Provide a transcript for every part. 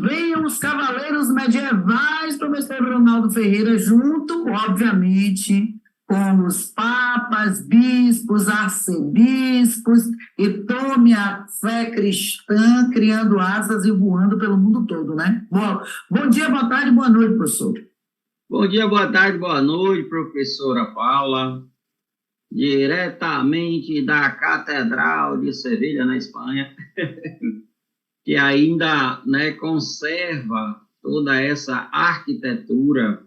venham os cavaleiros medievais, professor Ronaldo Ferreira, junto, obviamente, com os papas, bispos, arcebispos, e tome a fé cristã criando asas e voando pelo mundo todo, né? Bom dia, boa tarde, boa noite, professor. Bom dia, boa tarde, boa noite, professora Paula, diretamente da Catedral de Sevilha, na Espanha, que ainda, né, conserva toda essa arquitetura.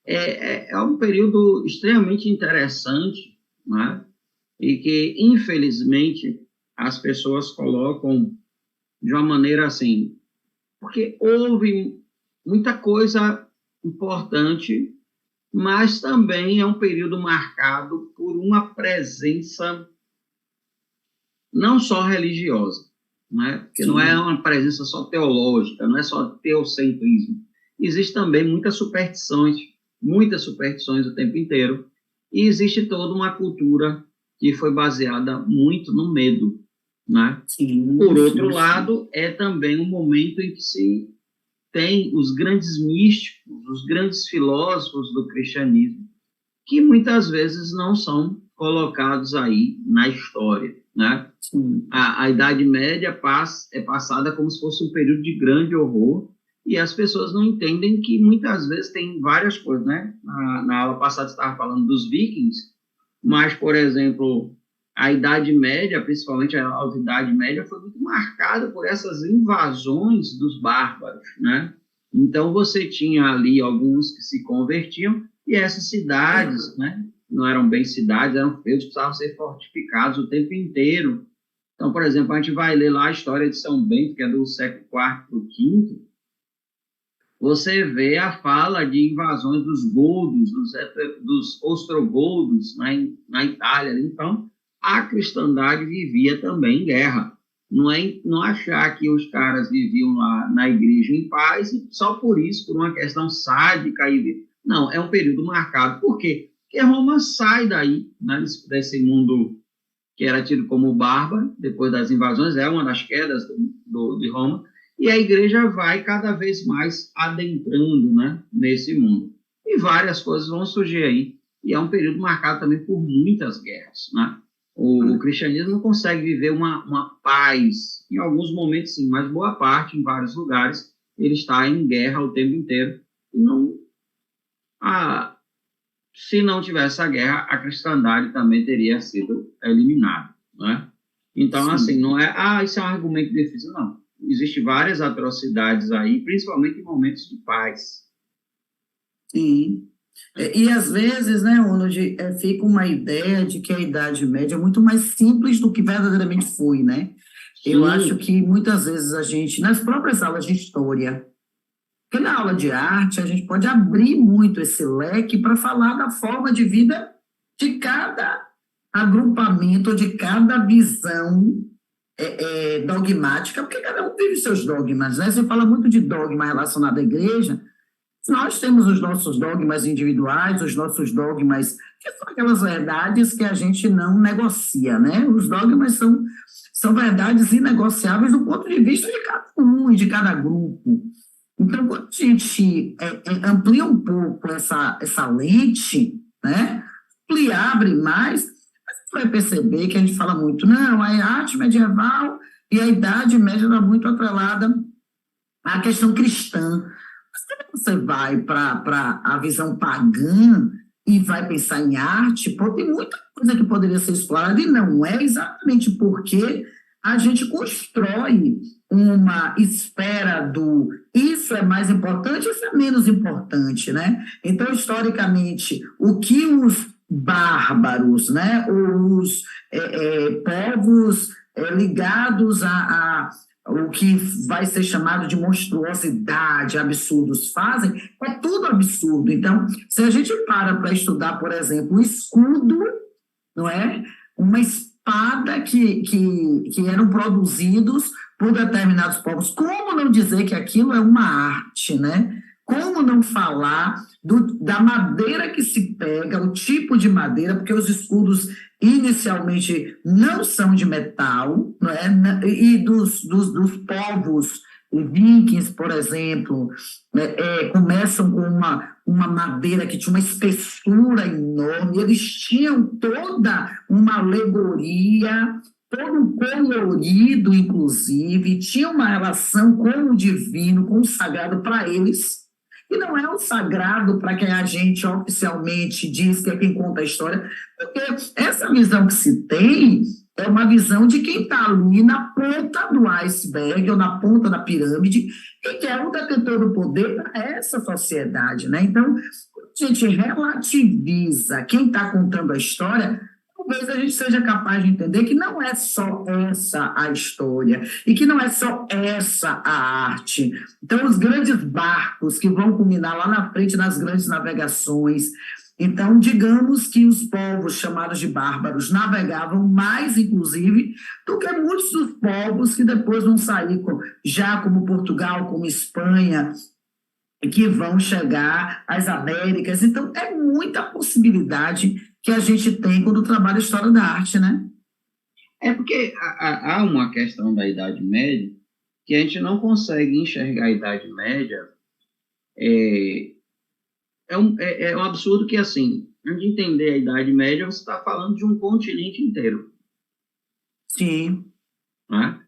É um período extremamente interessante, né, e que, infelizmente, as pessoas colocam de uma maneira assim, porque houve muita coisa importante, mas também é um período marcado por uma presença não só religiosa, né? Porque não é uma presença só teológica, não é só teocentrismo. Existe também muitas superstições o tempo inteiro, e existe toda uma cultura que foi baseada muito no medo, né? Por outro lado, é também um momento em que se tem os grandes místicos, os grandes filósofos do cristianismo, que muitas vezes não são colocados aí na história, né? A Idade Média é passada como se fosse um período de grande horror, e as pessoas não entendem que muitas vezes tem várias coisas, né? Na aula passada você estava falando dos vikings, mas, por exemplo, a Idade Média, principalmente a Alta Idade Média, foi muito marcada por essas invasões dos bárbaros, né? Então, você tinha ali alguns que se convertiam, e essas cidades, né, não eram bem cidades, eram feudos, precisavam ser fortificados o tempo inteiro. Então, por exemplo, a gente vai ler lá a história de São Bento, que é do século IV para o V, você vê a fala de invasões dos godos, dos ostrogodos na Itália. Então, a cristandade vivia também em guerra. Não achar que os caras viviam lá na igreja em paz e só por isso, por uma questão sádica. Não, é um período marcado. Por quê? Porque Roma sai daí, né, desse mundo que era tido como bárbaro, depois das invasões, é uma das quedas de Roma, e a igreja vai cada vez mais adentrando, né, nesse mundo. E várias coisas vão surgir aí. E é um período marcado também por muitas guerras, né? O cristianismo não consegue viver uma paz, em alguns momentos sim, mas boa parte, em vários lugares, ele está em guerra o tempo inteiro. E se não tivesse a guerra, a cristandade também teria sido eliminada, né? Então, assim, não é, isso é um argumento difícil, não. Existem várias atrocidades aí, principalmente em momentos de paz. Sim. E às vezes, né, Ronald, fica uma ideia de que a Idade Média é muito mais simples do que verdadeiramente foi, né? Sim. Eu acho que muitas vezes a gente, nas próprias aulas de história, porque na aula de arte a gente pode abrir muito esse leque para falar da forma de vida de cada agrupamento, de cada visão dogmática, porque cada um vive seus dogmas, né? Você fala muito de dogma relacionado à igreja. Nós temos os nossos dogmas individuais, os nossos dogmas, que são aquelas verdades que a gente não negocia, né? Os dogmas são verdades inegociáveis do ponto de vista de cada um e de cada grupo. Então, quando a gente amplia um pouco essa lente, né? Abre mais, você vai perceber que a gente fala muito, não, a arte medieval e a Idade Média está muito atrelada à questão cristã. Você vai para a visão pagã e vai pensar em arte, tem muita coisa que poderia ser explorada, e não é exatamente porque a gente constrói uma esfera do isso é mais importante, isso é menos importante, né? Então, historicamente, o que os bárbaros, né, os povos ligados o que vai ser chamado de monstruosidade, absurdos fazem, é tudo absurdo. Então, se a gente para estudar, por exemplo, o escudo, não é? Uma espada que eram produzidos por determinados povos, como não dizer que aquilo é uma arte, né? Como não falar da madeira que se pega, o tipo de madeira, porque os escudos inicialmente não são de metal, não é? E dos povos Os vikings, por exemplo, começam com uma madeira que tinha uma espessura enorme, eles tinham toda uma alegoria, todo um colorido, inclusive, tinha uma relação com o divino, com o sagrado para eles, e não é o sagrado para quem a gente oficialmente diz que é quem conta a história, porque essa visão que se tem é uma visão de quem está ali na ponta do iceberg ou na ponta da pirâmide e que é o detentor do poder para essa sociedade, né? Então, quando a gente relativiza quem está contando a história, talvez a gente seja capaz de entender que não é só essa a história e que não é só essa a arte. Então, os grandes barcos que vão culminar lá na frente nas grandes navegações. Então, digamos que os povos chamados de bárbaros navegavam mais, inclusive, do que muitos dos povos que depois vão sair, já como Portugal, como Espanha, que vão chegar às Américas. Então, é muita possibilidade que a gente tem quando trabalha a história da arte, né? É porque há uma questão da Idade Média que a gente não consegue enxergar a Idade Média. É um absurdo que, assim, antes de entender a Idade Média, você está falando de um continente inteiro. Sim. Né?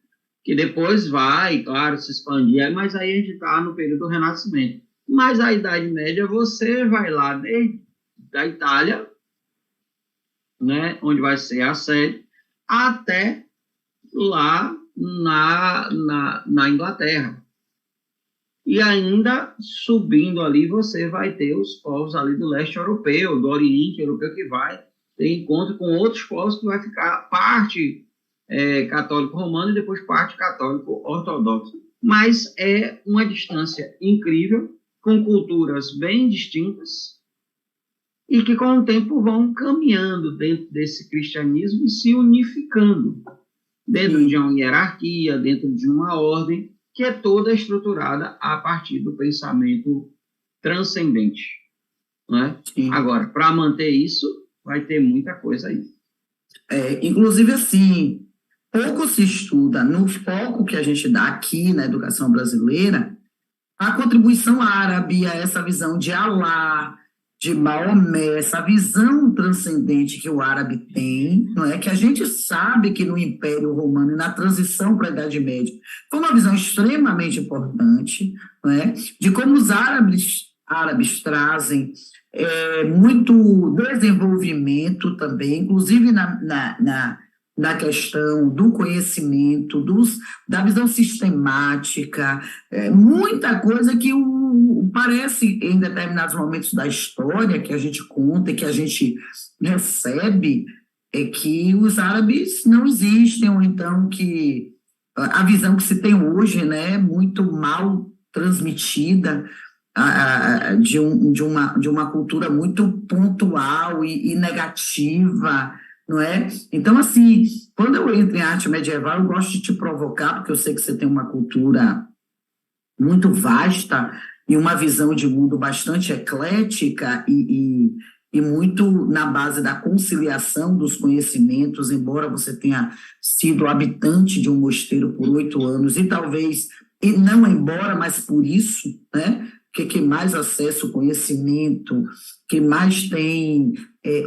Que depois vai, claro, se expandir, mas aí a gente está no período do Renascimento. Mas a Idade Média, você vai lá desde a Itália, né, onde vai ser a sede, até lá na Inglaterra. E ainda subindo ali, você vai ter os povos ali do leste europeu, do oriente europeu, que vai ter encontro com outros povos que vai ficar parte católico romano e depois parte católico ortodoxo. Mas é uma distância incrível, com culturas bem distintas, e que com o tempo vão caminhando dentro desse cristianismo e se unificando dentro de uma hierarquia, dentro de uma ordem, que é toda estruturada a partir do pensamento transcendente. Né? Agora, para manter isso, vai ter muita coisa aí. Inclusive, assim, pouco se estuda, no foco que a gente dá aqui na educação brasileira, a contribuição árabe, a essa visão de Alá, de Maomé, essa visão transcendente que o árabe tem, não é? Que a gente sabe que no Império Romano e na transição para a Idade Média foi uma visão extremamente importante, não é? De como os árabes trazem muito desenvolvimento também, inclusive na questão do conhecimento, da visão sistemática, muita coisa que parece, em determinados momentos da história que a gente conta e que a gente recebe, é que os árabes não existem, ou então que a visão que se tem hoje, né, muito mal transmitida, de uma cultura muito pontual e negativa, não é? Então, assim, quando eu entro em arte medieval, eu gosto de te provocar, porque eu sei que você tem uma cultura muito vasta e uma visão de mundo bastante eclética e muito na base da conciliação dos conhecimentos, embora você tenha sido habitante de um mosteiro por 8 anos, e talvez, e não embora, mas por isso, né? Porque quem mais acessa o conhecimento, quem mais tem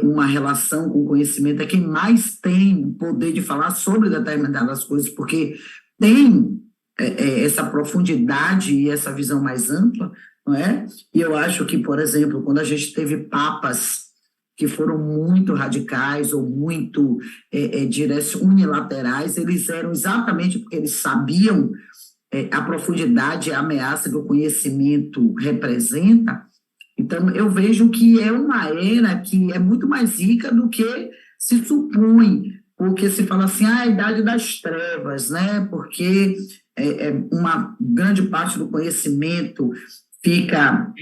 uma relação com o conhecimento, é quem mais tem o poder de falar sobre determinadas coisas, porque tem essa profundidade e essa visão mais ampla, não é? E eu acho que, por exemplo, quando a gente teve papas que foram muito radicais ou muito unilaterais, eles eram exatamente porque eles sabiam a profundidade e a ameaça que o conhecimento representa. Então, eu vejo que é uma era que é muito mais rica do que se supõe, porque se fala assim, a idade das trevas, né? Porque uma grande parte do conhecimento fica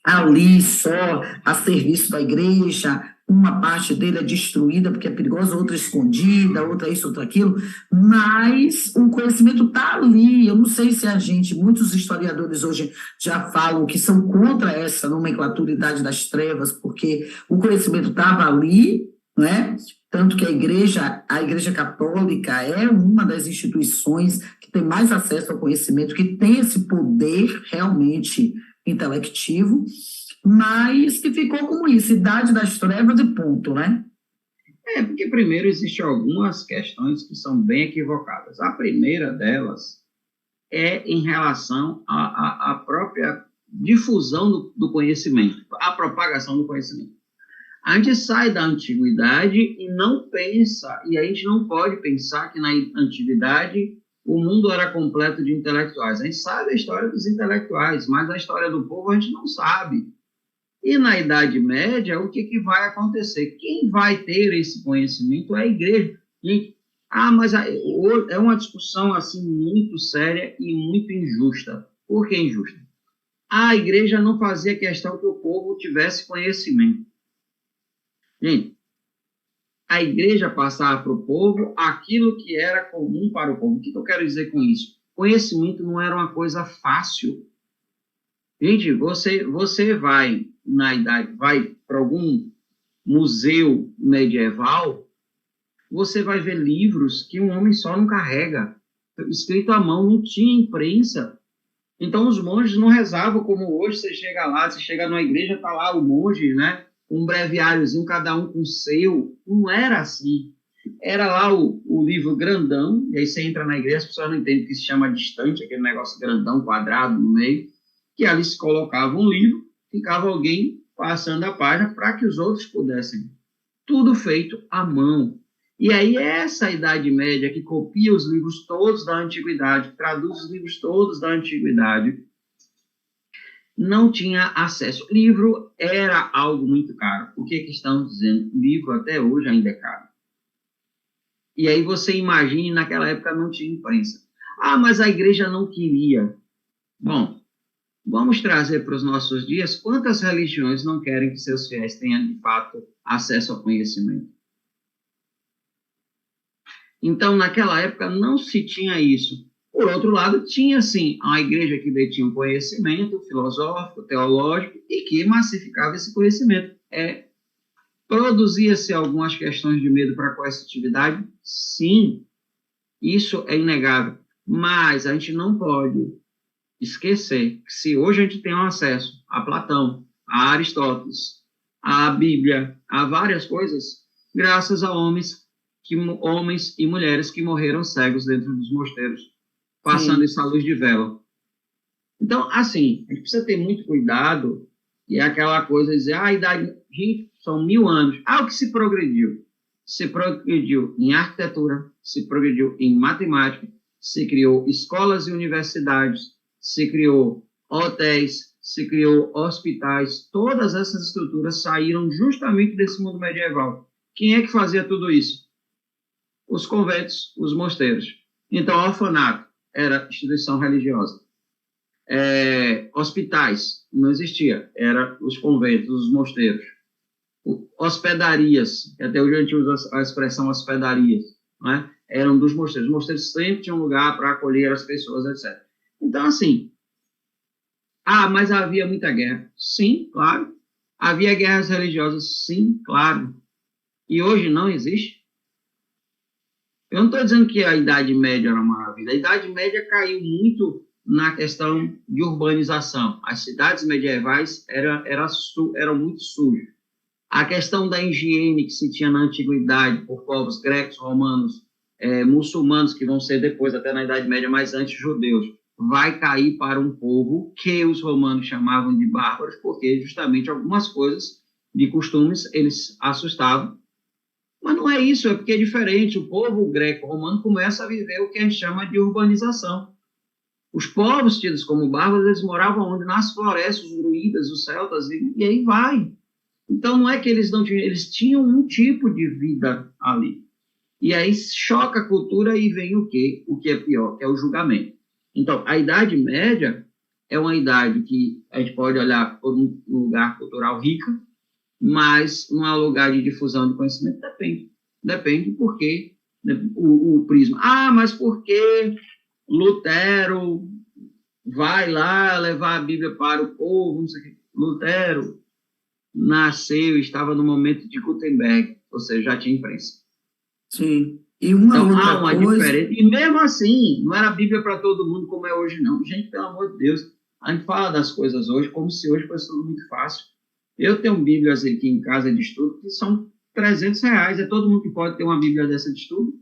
ali só a serviço da igreja, uma parte dele é destruída porque é perigosa, outra escondida, outra isso, outra aquilo, mas o conhecimento está ali. Eu não sei se muitos historiadores hoje já falam que são contra essa nomenclatura idade das trevas, porque o conhecimento estava ali, né? Tanto que a Igreja Católica é uma das instituições que tem mais acesso ao conhecimento, que tem esse poder realmente intelectivo, mas que ficou como isso, idade das trevas e ponto, né? Porque primeiro existem algumas questões que são bem equivocadas. A primeira delas é em relação à própria difusão do conhecimento, a propagação do conhecimento. A gente sai da antiguidade e não pensa, e a gente não pode pensar que na antiguidade o mundo era completo de intelectuais. A gente sabe a história dos intelectuais, mas a história do povo a gente não sabe. E na Idade Média, o que vai acontecer? Quem vai ter esse conhecimento é a igreja. Mas é uma discussão assim muito séria e muito injusta. Por que injusta? A igreja não fazia questão que o povo tivesse conhecimento. Gente, a igreja passava para o povo aquilo que era comum para o povo. O que eu quero dizer com isso? Conhecimento não era uma coisa fácil. Gente, você vai vai para algum museu medieval, você vai ver livros que um homem só não carrega, escrito à mão, não tinha imprensa. Então os monges não rezavam como hoje. Você chega lá, você chega numa igreja, está lá o monge, né? Um breviáriozinho, cada um com o seu. Não era assim. Era lá o livro grandão, e aí você entra na igreja, as pessoas não entendem que se chama distante, aquele negócio grandão, quadrado no meio, que ali se colocava um livro, ficava alguém passando a página para que os outros pudessem. Tudo feito à mão. E aí essa Idade Média que copia os livros todos da Antiguidade, traduz os livros todos da Antiguidade, não tinha acesso. Livro era algo muito caro. O que estamos dizendo? Livro até hoje ainda é caro. E aí você imagine, naquela época não tinha imprensa. Mas a igreja não queria. Bom, vamos trazer para os nossos dias quantas religiões não querem que seus fiéis tenham, de fato, acesso ao conhecimento. Então, naquela época, não se tinha isso. Por outro lado, tinha, sim, a igreja que detinha um conhecimento filosófico, teológico, e que massificava esse conhecimento. Produzia-se algumas questões de medo para a coercitividade? Sim, isso é inegável. Mas a gente não pode esquecer que se hoje a gente tem um acesso a Platão, a Aristóteles, a Bíblia, a várias coisas, graças a homens e mulheres que morreram cegos dentro dos mosteiros, passando isso à luz de vela. Então, assim, a gente precisa ter muito cuidado, e é aquela coisa de dizer, a idade, gente, são 1000 anos. O que se progrediu? Se progrediu em arquitetura, se progrediu em matemática, se criou escolas e universidades, se criou hotéis, se criou hospitais. Todas essas estruturas saíram justamente desse mundo medieval. Quem é que fazia tudo isso? Os conventos, os mosteiros. Então, o orfanato era instituição religiosa. Hospitais não existia, era os conventos, os mosteiros. Hospedarias, até hoje a gente usa a expressão hospedarias, né? Eram dos mosteiros. Os mosteiros sempre tinham lugar para acolher as pessoas, etc. Então, assim, mas havia muita guerra. Sim, claro. Havia guerras religiosas. Sim, claro. E hoje não existe. Eu não estou dizendo que a Idade Média era uma maravilha. A Idade Média caiu muito na questão de urbanização. As cidades medievais eram muito sujas. A questão da higiene que se tinha na antiguidade por povos gregos, romanos, muçulmanos, que vão ser depois, até na Idade Média, mas antes judeus, vai cair para um povo que os romanos chamavam de bárbaros, porque justamente algumas coisas de costumes eles assustavam. Mas não é isso, é porque é diferente. O povo greco-romano começa a viver o que a gente chama de urbanização. Os povos tidos como bárbaros, eles moravam onde? Nas florestas, os druidas, os celtas, e aí vai. Então, não é que eles não tinham, eles tinham um tipo de vida ali. E aí choca a cultura e vem o quê? O que é pior, que é o julgamento. Então, a Idade Média é uma idade que a gente pode olhar por um lugar cultural rico, mas não é um lugar de difusão de conhecimento. Depende porque o prisma. Mas por que Lutero vai lá levar a Bíblia para o povo? Não sei o quê. Lutero nasceu, estava no momento de Gutenberg, ou seja, já tinha imprensa. Sim. E uma Então, outra há uma coisa... diferença. E mesmo assim, não era a Bíblia para todo mundo como é hoje, não. Gente, pelo amor de Deus, a gente fala das coisas hoje como se hoje fosse tudo muito fácil. Eu tenho Bíblias aqui em casa de estudo que são R$ 300. É todo mundo que pode ter uma Bíblia dessa de estudo.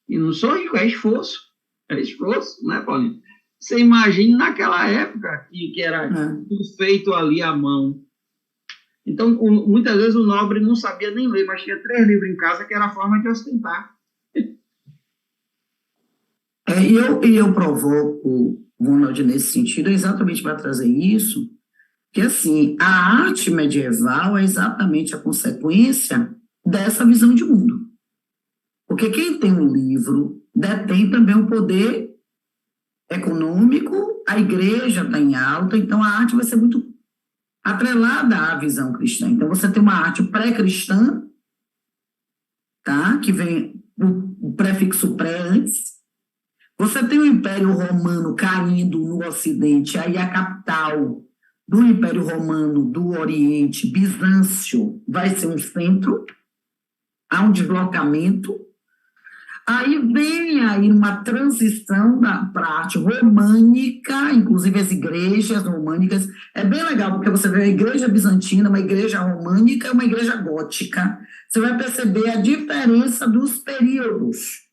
E não sou rico, é esforço. É esforço, né, Paulinho? Você imagina naquela época que era tudo feito ali à mão. Então, muitas vezes o nobre não sabia nem ler, mas tinha 3 livros em casa que era a forma de ostentar. E eu provoco, Ronald, nesse sentido, exatamente para trazer isso, que, assim, a arte medieval é exatamente a consequência dessa visão de mundo. Porque quem tem um livro detém também o poder econômico, a igreja está em alta, então a arte vai ser muito atrelada à visão cristã. Então, você tem uma arte pré-cristã, tá? Que vem o prefixo pré antes. Você tem o Império Romano caindo no Ocidente, aí a capital do Império Romano do Oriente, Bizâncio, vai ser um centro, há um deslocamento. Aí vem aí uma transição para a arte românica, inclusive as igrejas românicas. É bem legal, porque você vê a igreja bizantina, uma igreja românica e uma igreja gótica. Você vai perceber a diferença dos períodos.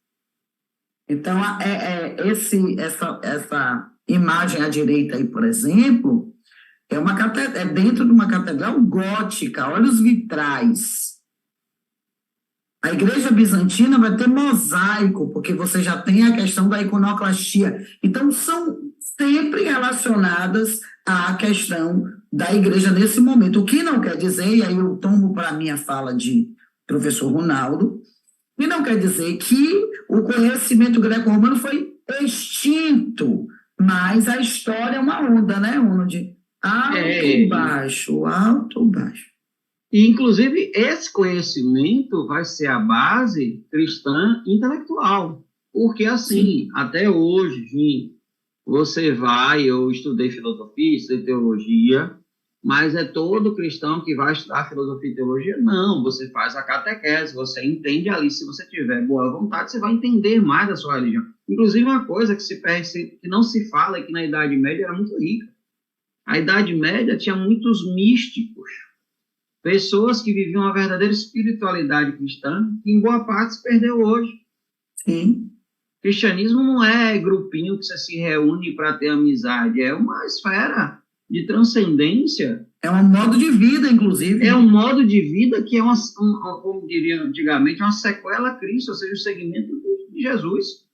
Então, essa imagem à direita aí, por exemplo, é dentro de uma catedral gótica. Olha os vitrais. A igreja bizantina vai ter mosaico, porque você já tem a questão da iconoclastia. Então, são sempre relacionadas à questão da igreja nesse momento. O que não quer dizer, e aí eu tomo para a minha fala de professor Ronaldo, e não quer dizer que o conhecimento greco-romano foi extinto, mas a história é uma onda, né, Ronald? Alto, baixo, alto, baixo. E, inclusive, esse conhecimento vai ser a base cristã intelectual. Porque, assim, sim, até hoje, gente, você vai, eu estudei filosofia, estudei teologia, mas é todo cristão que vai estudar filosofia e teologia? Não, você faz a catequese, você entende ali, se você tiver boa vontade, você vai entender mais da sua religião. Inclusive, uma coisa que não se fala é que na Idade Média era muito rica. A Idade Média tinha muitos místicos, pessoas que viviam uma verdadeira espiritualidade cristã, que em boa parte se perdeu hoje. Sim. Cristianismo não é grupinho que você se reúne para ter amizade, é uma esfera de transcendência. É um modo de vida, inclusive. É um modo de vida que é, como diria antigamente, uma sequela a Cristo, ou seja, o segmento de Jesus,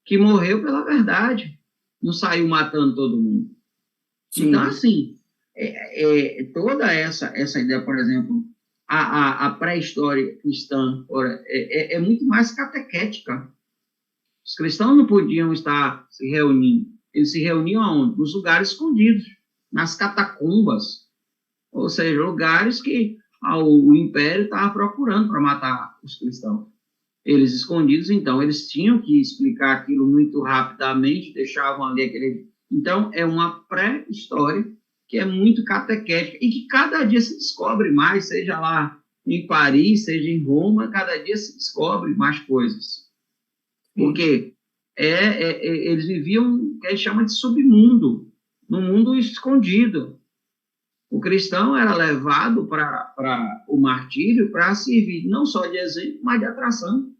que morreu pela verdade, não saiu matando todo mundo. Sim. Então, assim, toda essa ideia, por exemplo, a pré-história cristã é muito mais catequética. Os cristãos não podiam estar se reunindo. Eles se reuniam aonde? Nos lugares escondidos, nas catacumbas, ou seja, lugares que o império estava procurando para matar os cristãos. Eles escondidos, então, eles tinham que explicar aquilo muito rapidamente, deixavam ali aquele... Então, é uma pré-história que é muito catequética e que cada dia se descobre mais, seja lá em Paris, seja em Roma, cada dia se descobre mais coisas. Porque eles viviam o que a gente chama de submundo, no mundo escondido. O cristão era levado para o martírio para servir não só de exemplo, mas de atração.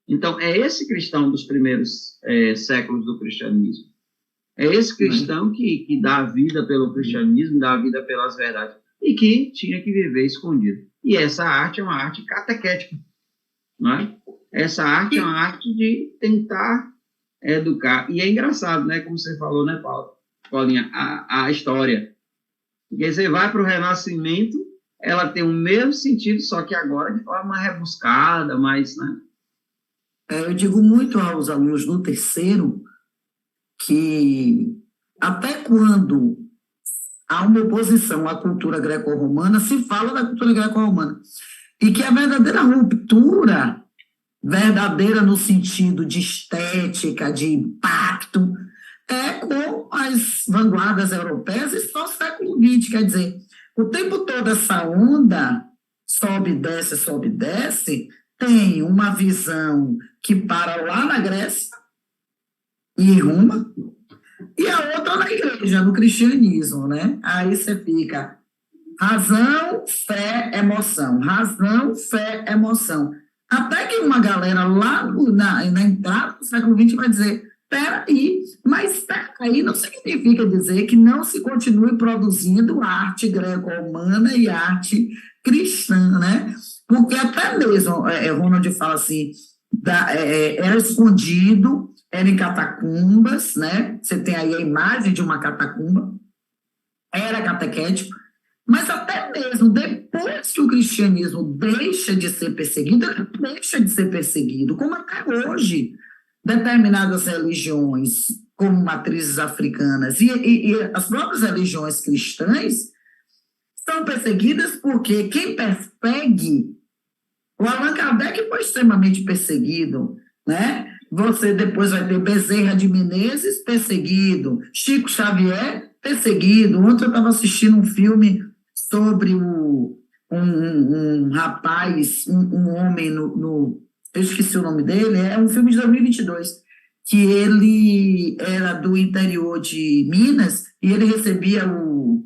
Então, é esse cristão dos primeiros séculos do cristianismo. É esse cristão que dá a vida pelo cristianismo, dá a vida pelas verdades, e que tinha que viver escondido. E essa arte é uma arte catequética, não é? Essa arte é uma arte de tentar educar. E é engraçado, né? Como você falou, né, Paulinha? A história. Porque você vai para o Renascimento, ela tem o mesmo sentido, só que agora de forma mais rebuscada, mais, né? Eu digo muito aos alunos no terceiro que até quando há uma oposição à cultura greco-romana, se fala da cultura greco-romana. E que a verdadeira ruptura, verdadeira no sentido de estética, de impacto, é com as vanguardas europeias e só o século XX, quer dizer, o tempo todo essa onda sobe e desce, tem uma visão que para lá na Grécia e em Roma, e a outra na igreja, no cristianismo, né? Aí você fica razão, fé, emoção. Razão, fé, emoção. Até que uma galera lá na entrada do século XX vai dizer, peraí, mas peraí não significa dizer que não se continue produzindo arte greco-romana e arte cristã, né? Porque até mesmo, Ronald fala assim, era escondido, era em catacumbas, né? Você tem aí a imagem de uma catacumba, era catequético, mas até mesmo depois que o cristianismo deixa de ser perseguido, ele deixa de ser perseguido, como até hoje determinadas religiões, como matrizes africanas, e as próprias religiões cristãs são perseguidas porque quem persegue, o Allan Kardec foi extremamente perseguido, né? Você depois vai ter Bezerra de Menezes perseguido, Chico Xavier perseguido. Ontem eu estava assistindo um filme sobre um rapaz, um homem eu esqueci o nome dele, é um filme de 2022, que ele era do interior de Minas e ele recebia o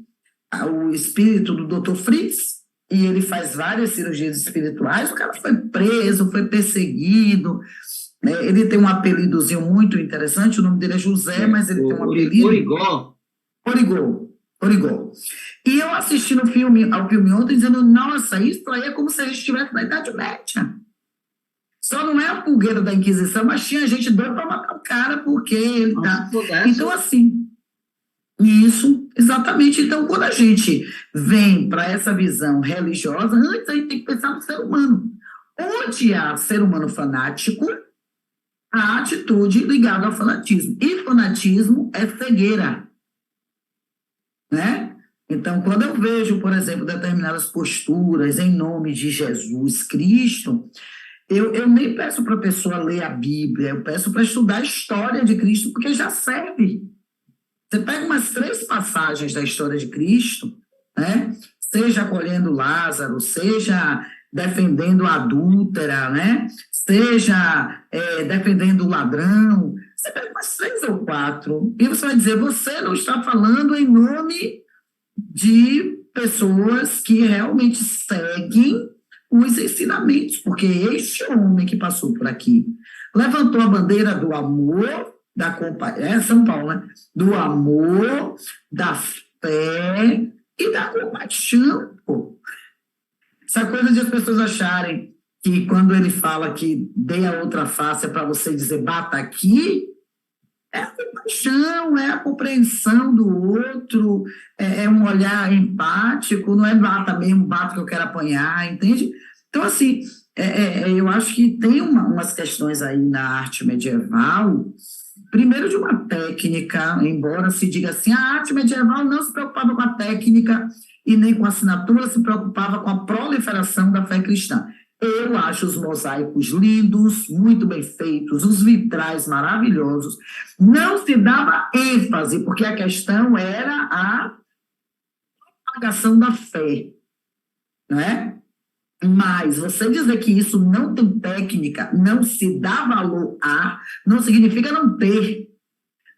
espírito do Dr. Fritz, e ele faz várias cirurgias espirituais. O cara foi preso, foi perseguido, né? Ele tem um apelidozinho muito interessante, o nome dele é José, mas ele tem um apelido... Origol. E eu assisti ao filme ontem dizendo, nossa, isso aí é como se a gente estivesse na Idade Média. Só não é a fogueira da Inquisição, mas tinha gente doida para matar o cara, porque ele tá... Então, assim, isso, exatamente. Então, quando a gente vem para essa visão religiosa, antes a gente tem que pensar no ser humano. Onde há ser humano fanático, a atitude ligada ao fanatismo. E fanatismo é cegueira, né? Então, quando eu vejo, por exemplo, determinadas posturas em nome de Jesus Cristo, eu nem peço para a pessoa ler a Bíblia, eu peço para estudar a história de Cristo, porque já serve. Você pega umas 3 passagens da história de Cristo, né? Seja acolhendo Lázaro, seja defendendo a adúltera, né? Seja defendendo o ladrão. Você pega umas 3 ou 4 e você vai dizer, você não está falando em nome de pessoas que realmente seguem os ensinamentos, porque este homem que passou por aqui levantou a bandeira do amor, da compaixão, São Paulo, né? Do amor, da fé e da compaixão, pô. Essa coisa de as pessoas acharem que quando ele fala que dê a outra face é para você dizer bata aqui, é a compaixão, é a compreensão do outro, é um olhar empático, não é bata mesmo, bata que eu quero apanhar, entende? Então, assim, eu acho que tem umas questões aí na arte medieval, primeiro de uma técnica, embora se diga assim, a arte medieval não se preocupava com a técnica e nem com a assinatura, se preocupava com a proliferação da fé cristã. Eu acho os mosaicos lindos, muito bem feitos, os vitrais maravilhosos. Não se dava ênfase, porque a questão era a propagação da fé, né? Mas você dizer que isso não tem técnica, não se dá valor a, não significa não ter.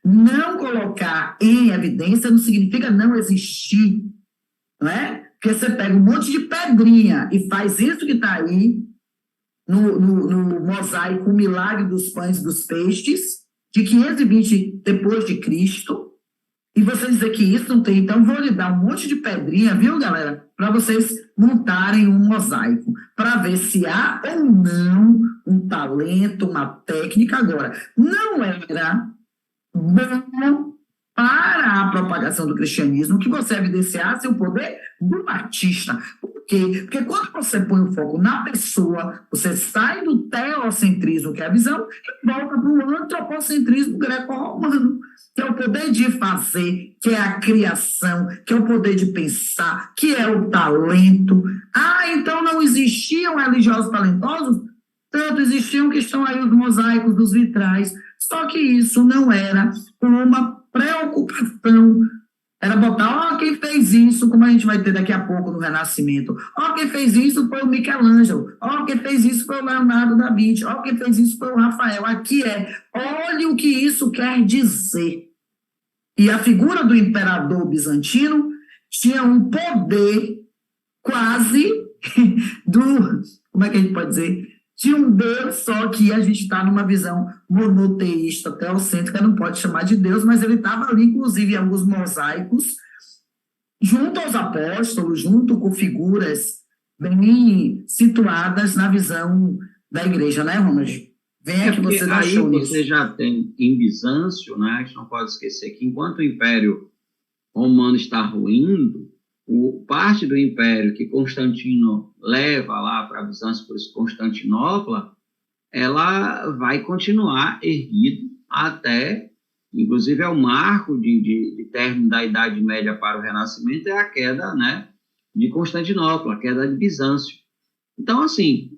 Não colocar em evidência não significa não existir, não é? Porque você pega um monte de pedrinha e faz isso que está aí no mosaico, o milagre dos pães e dos peixes, de 520 depois de Cristo, e você dizer que isso não tem, então vou lhe dar um monte de pedrinha, viu, galera? Para vocês montarem um mosaico, para ver se há ou não um talento, uma técnica. Agora, não era bom para a propagação do cristianismo que você evidenciasse o poder do Batista. Por quê? Porque quando você põe o foco na pessoa, você sai do teocentrismo, que é a visão, e volta para o antropocentrismo greco-romano, que é o poder de fazer, que é a criação, que é o poder de pensar, que é o talento. Ah, então não existiam religiosos talentosos? Tanto existiam que estão aí os mosaicos dos vitrais. Só que isso não era uma preocupação Era botar, ó, quem fez isso, como a gente vai ter daqui a pouco no Renascimento. Ó, quem fez isso foi o Michelangelo. Ó, quem fez isso foi o Leonardo da Vinci. Ó, quem fez isso foi o Rafael. Aqui olhe o que isso quer dizer. E a figura do imperador bizantino tinha um poder quase do, como é que a gente pode dizer? De um Deus, só que a gente está numa visão monoteísta, teocêntrica, não pode chamar de Deus, mas ele estava ali, inclusive, em alguns mosaicos, junto aos apóstolos, junto com figuras bem situadas na visão da igreja, né, Ronald? Venha que você aí achou você nisso. já tem em Bizâncio, né, a gente não pode esquecer que enquanto o Império Romano está ruindo, parte do império que Constantino leva lá para Bizâncio, por isso Constantinopla, ela vai continuar erguida até, inclusive é o marco de término da Idade Média para o Renascimento, é a queda, né, de Constantinopla, a queda de Bizâncio. Então, assim,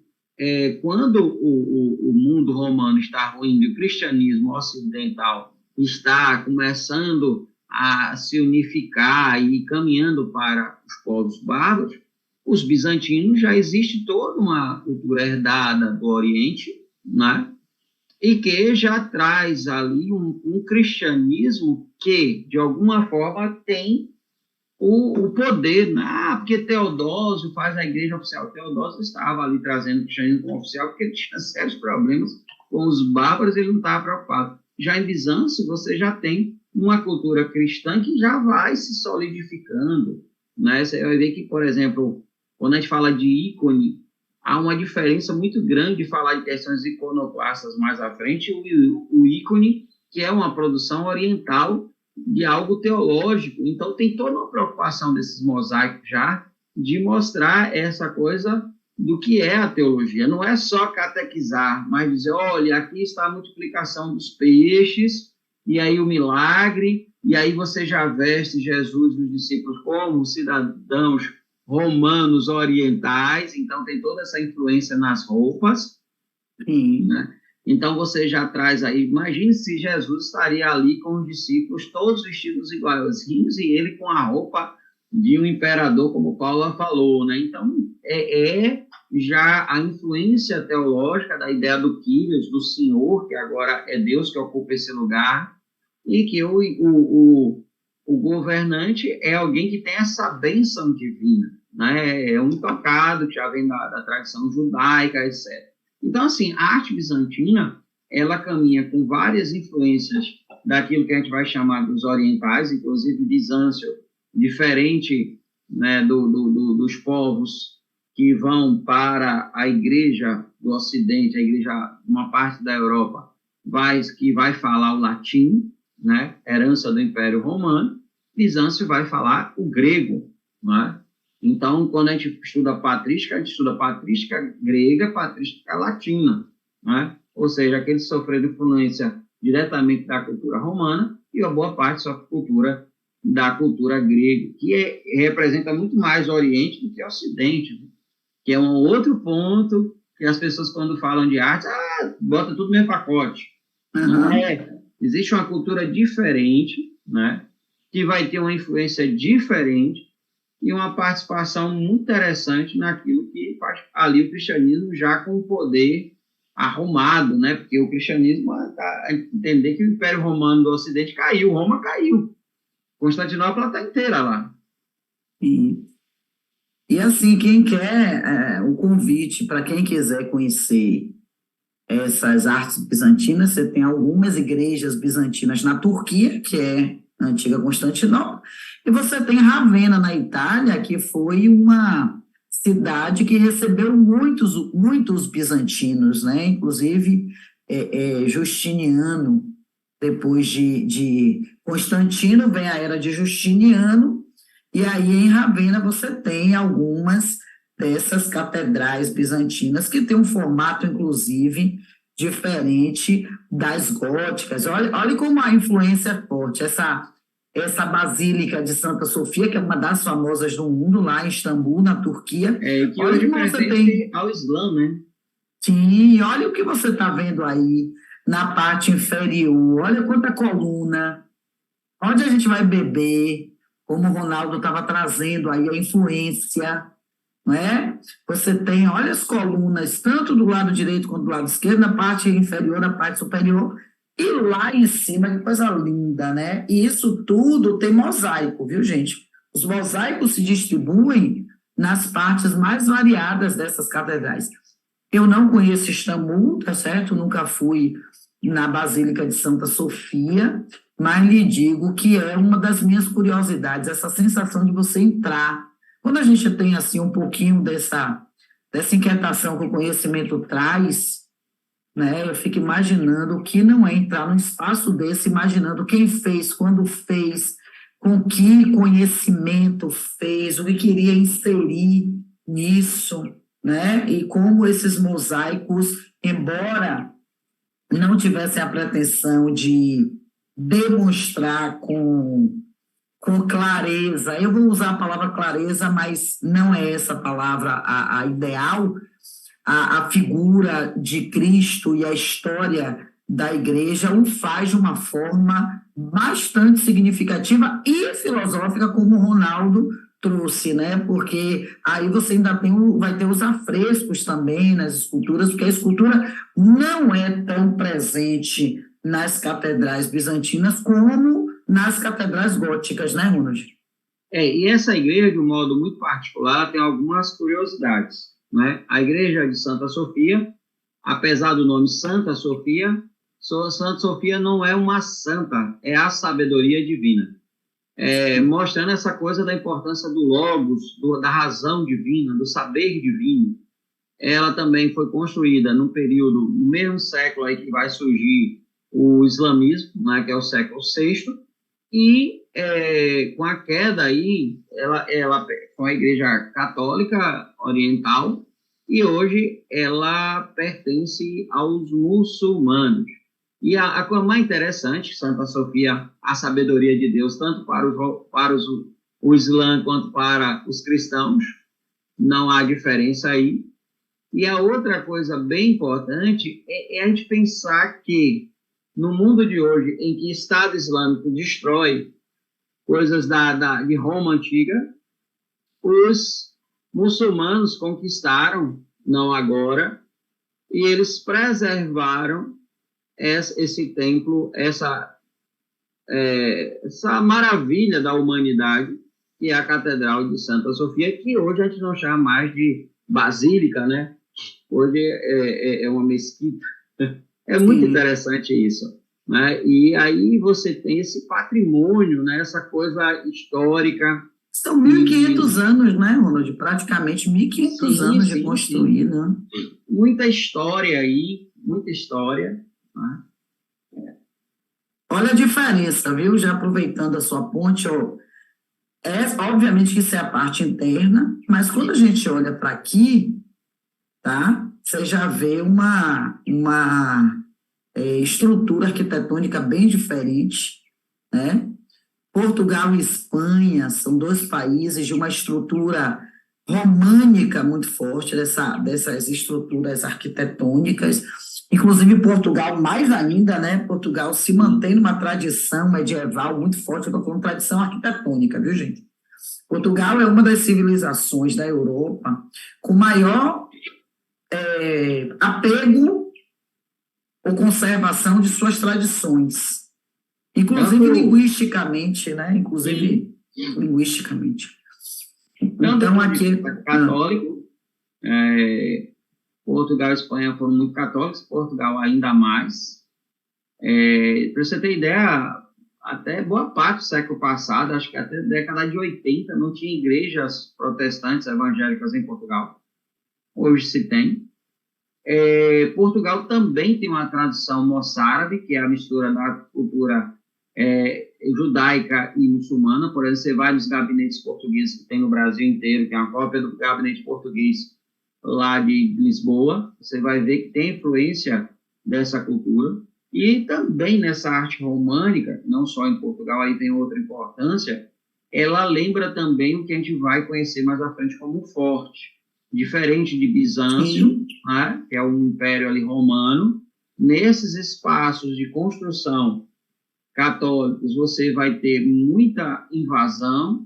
quando o mundo romano está ruindo e o cristianismo ocidental está começando a se unificar e caminhando para os povos bárbaros, os bizantinos já existe toda uma cultura herdada do Oriente, né? E que já traz ali um cristianismo que, de alguma forma, tem o poder, né? Porque Teodósio faz a igreja oficial. Teodósio estava ali trazendo o cristianismo como oficial porque ele tinha sérios problemas com os bárbaros, ele não estava preocupado. Já em Bizâncio, você já tem uma cultura cristã que já vai se solidificando, né? Você vai ver que, por exemplo, quando a gente fala de ícone, há uma diferença muito grande de falar de questões iconoclastas mais à frente, o ícone, que é uma produção oriental de algo teológico. Então, tem toda uma preocupação desses mosaicos já de mostrar essa coisa do que é a teologia. Não é só catequizar, mas dizer, olha, aqui está a multiplicação dos peixes, e aí o milagre, e aí você já veste Jesus e os discípulos como cidadãos romanos orientais, então tem toda essa influência nas roupas, né? Então você já traz aí, imagine se Jesus estaria ali com os discípulos, todos vestidos iguaizinhos, e ele com a roupa de um imperador, como Paulo falou, né? Então já a influência teológica da ideia do Kyrios, do Senhor, que agora é Deus que ocupa esse lugar, e que o governante é alguém que tem essa bênção divina, né? É um intocado, que já vem da tradição judaica, etc. Então, assim, a arte bizantina, ela caminha com várias influências daquilo que a gente vai chamar dos orientais, inclusive Bizâncio, diferente, né, dos povos que vão para a igreja do Ocidente, a igreja, uma parte da Europa, que vai falar o latim, né, herança do Império Romano. Bizâncio vai falar o grego, né? Então, quando a gente estuda patrística, a gente estuda patrística grega, patrística latina, né? Ou seja, aqueles que sofreram influência diretamente da cultura romana e a boa parte sofre cultura da cultura grega, que representa muito mais o Oriente do que o Ocidente, né? Que é um outro ponto que as pessoas, quando falam de arte, bota tudo no mesmo pacote. Não é. Existe uma cultura diferente, né? Que vai ter uma influência diferente e uma participação muito interessante naquilo que faz ali o cristianismo já com o poder arrumado, né? Porque o cristianismo, entender que o Império Romano do Ocidente caiu, Roma caiu. Constantinopla está inteira lá. E assim, quem quer o convite para quem quiser conhecer essas artes bizantinas, você tem algumas igrejas bizantinas na Turquia, que é a antiga Constantinopla, e você tem Ravenna, na Itália, que foi uma cidade que recebeu muitos bizantinos, né? Inclusive Justiniano, depois de Constantino, vem a era de Justiniano, e aí em Ravenna você tem algumas dessas catedrais bizantinas que tem um formato, inclusive, diferente das góticas. Olha como a influência é forte. Essa Basílica de Santa Sofia, que é uma das famosas do mundo, lá em Istambul, na Turquia. Que hoje pertence ao Islã, né? Sim, olha o que você está vendo aí na parte inferior. Olha quanta coluna. Onde a gente vai beber? como o Ronaldo estava trazendo aí a influência, não é? Você tem, olha as colunas, tanto do lado direito quanto do lado esquerdo, na parte inferior, na parte superior, e lá em cima, que coisa linda, né? E isso tudo tem mosaico, viu, gente? Os mosaicos se distribuem nas partes mais variadas dessas catedrais. Eu não conheço Istambul, tá certo? Nunca fui na Basílica de Santa Sofia, mas lhe digo que é uma das minhas curiosidades, essa sensação de você entrar. Quando a gente tem, assim, um pouquinho dessa inquietação que o conhecimento traz, né, eu fico imaginando o que não é entrar num espaço desse, imaginando quem fez, quando fez, com que conhecimento fez, o que queria inserir nisso, né? E como esses mosaicos, embora não tivessem a pretensão de demonstrar com clareza, eu vou usar a palavra clareza, mas não é essa palavra a ideal, a figura de Cristo e a história da igreja o faz de uma forma bastante significativa e filosófica, como o Ronaldo trouxe, né? Porque aí você ainda vai ter os afrescos também nas esculturas, porque a escultura não é tão presente nas catedrais bizantinas como nas catedrais góticas, né, Ronald? E essa igreja, de um modo muito particular, tem algumas curiosidades, né? A igreja de Santa Sofia, apesar do nome Santa Sofia, Santa Sofia não é uma santa, é a sabedoria divina. Mostrando essa coisa da importância do logos, da razão divina, do saber divino. Ela também foi construída no período, no mesmo século aí que vai surgir o islamismo, né, que é o século VI, e com a queda aí, ela com a Igreja Católica Oriental, e hoje ela pertence aos muçulmanos. E a coisa mais interessante, Santa Sofia, a sabedoria de Deus, tanto para o Islã quanto para os cristãos, não há diferença aí. E a outra coisa bem importante é a gente pensar que no mundo de hoje, em que o Estado Islâmico destrói coisas de Roma antiga, os muçulmanos conquistaram, não agora, e eles preservaram esse templo, essa maravilha da humanidade, que é a Catedral de Santa Sofia, que hoje a gente não chama mais de basílica, né? Hoje é uma mesquita. É muito interessante isso, né? E aí você tem esse patrimônio, né? Essa coisa histórica. São 1.500 anos, né, Ronald? Praticamente 1.500 anos de construir, né? Muita história aí, muita história. Né? Olha a diferença, viu? Já aproveitando a sua ponte, obviamente que isso é a parte interna, mas quando a gente olha para aqui, tá? Você já vê uma estrutura arquitetônica bem diferente, né? Portugal e Espanha são dois países de uma estrutura românica muito forte, dessas estruturas arquitetônicas. Inclusive Portugal, mais ainda, né? Portugal se mantém numa tradição medieval muito forte, eu estou falando tradição arquitetônica, viu, gente? Portugal é uma das civilizações da Europa com maior apego ou conservação de suas tradições, inclusive linguisticamente, né? Inclusive linguisticamente. Então, aqui católico, Portugal e Espanha foram muito católicos, Portugal ainda mais. Para você ter ideia, até boa parte do século passado, acho que até a década de 80, não tinha igrejas protestantes evangélicas em Portugal. Hoje se tem. Portugal também tem uma tradição moçárabe, que é a mistura da cultura judaica e muçulmana. Por exemplo, você vai nos gabinetes portugueses que tem no Brasil inteiro, que é uma cópia do gabinete português lá de Lisboa, você vai ver que tem influência dessa cultura. E também nessa arte românica, não só em Portugal, aí tem outra importância, ela lembra também o que a gente vai conhecer mais à frente como forte. Diferente de Bizâncio, né, que é um império ali romano, nesses espaços de construção católicos você vai ter muita invasão,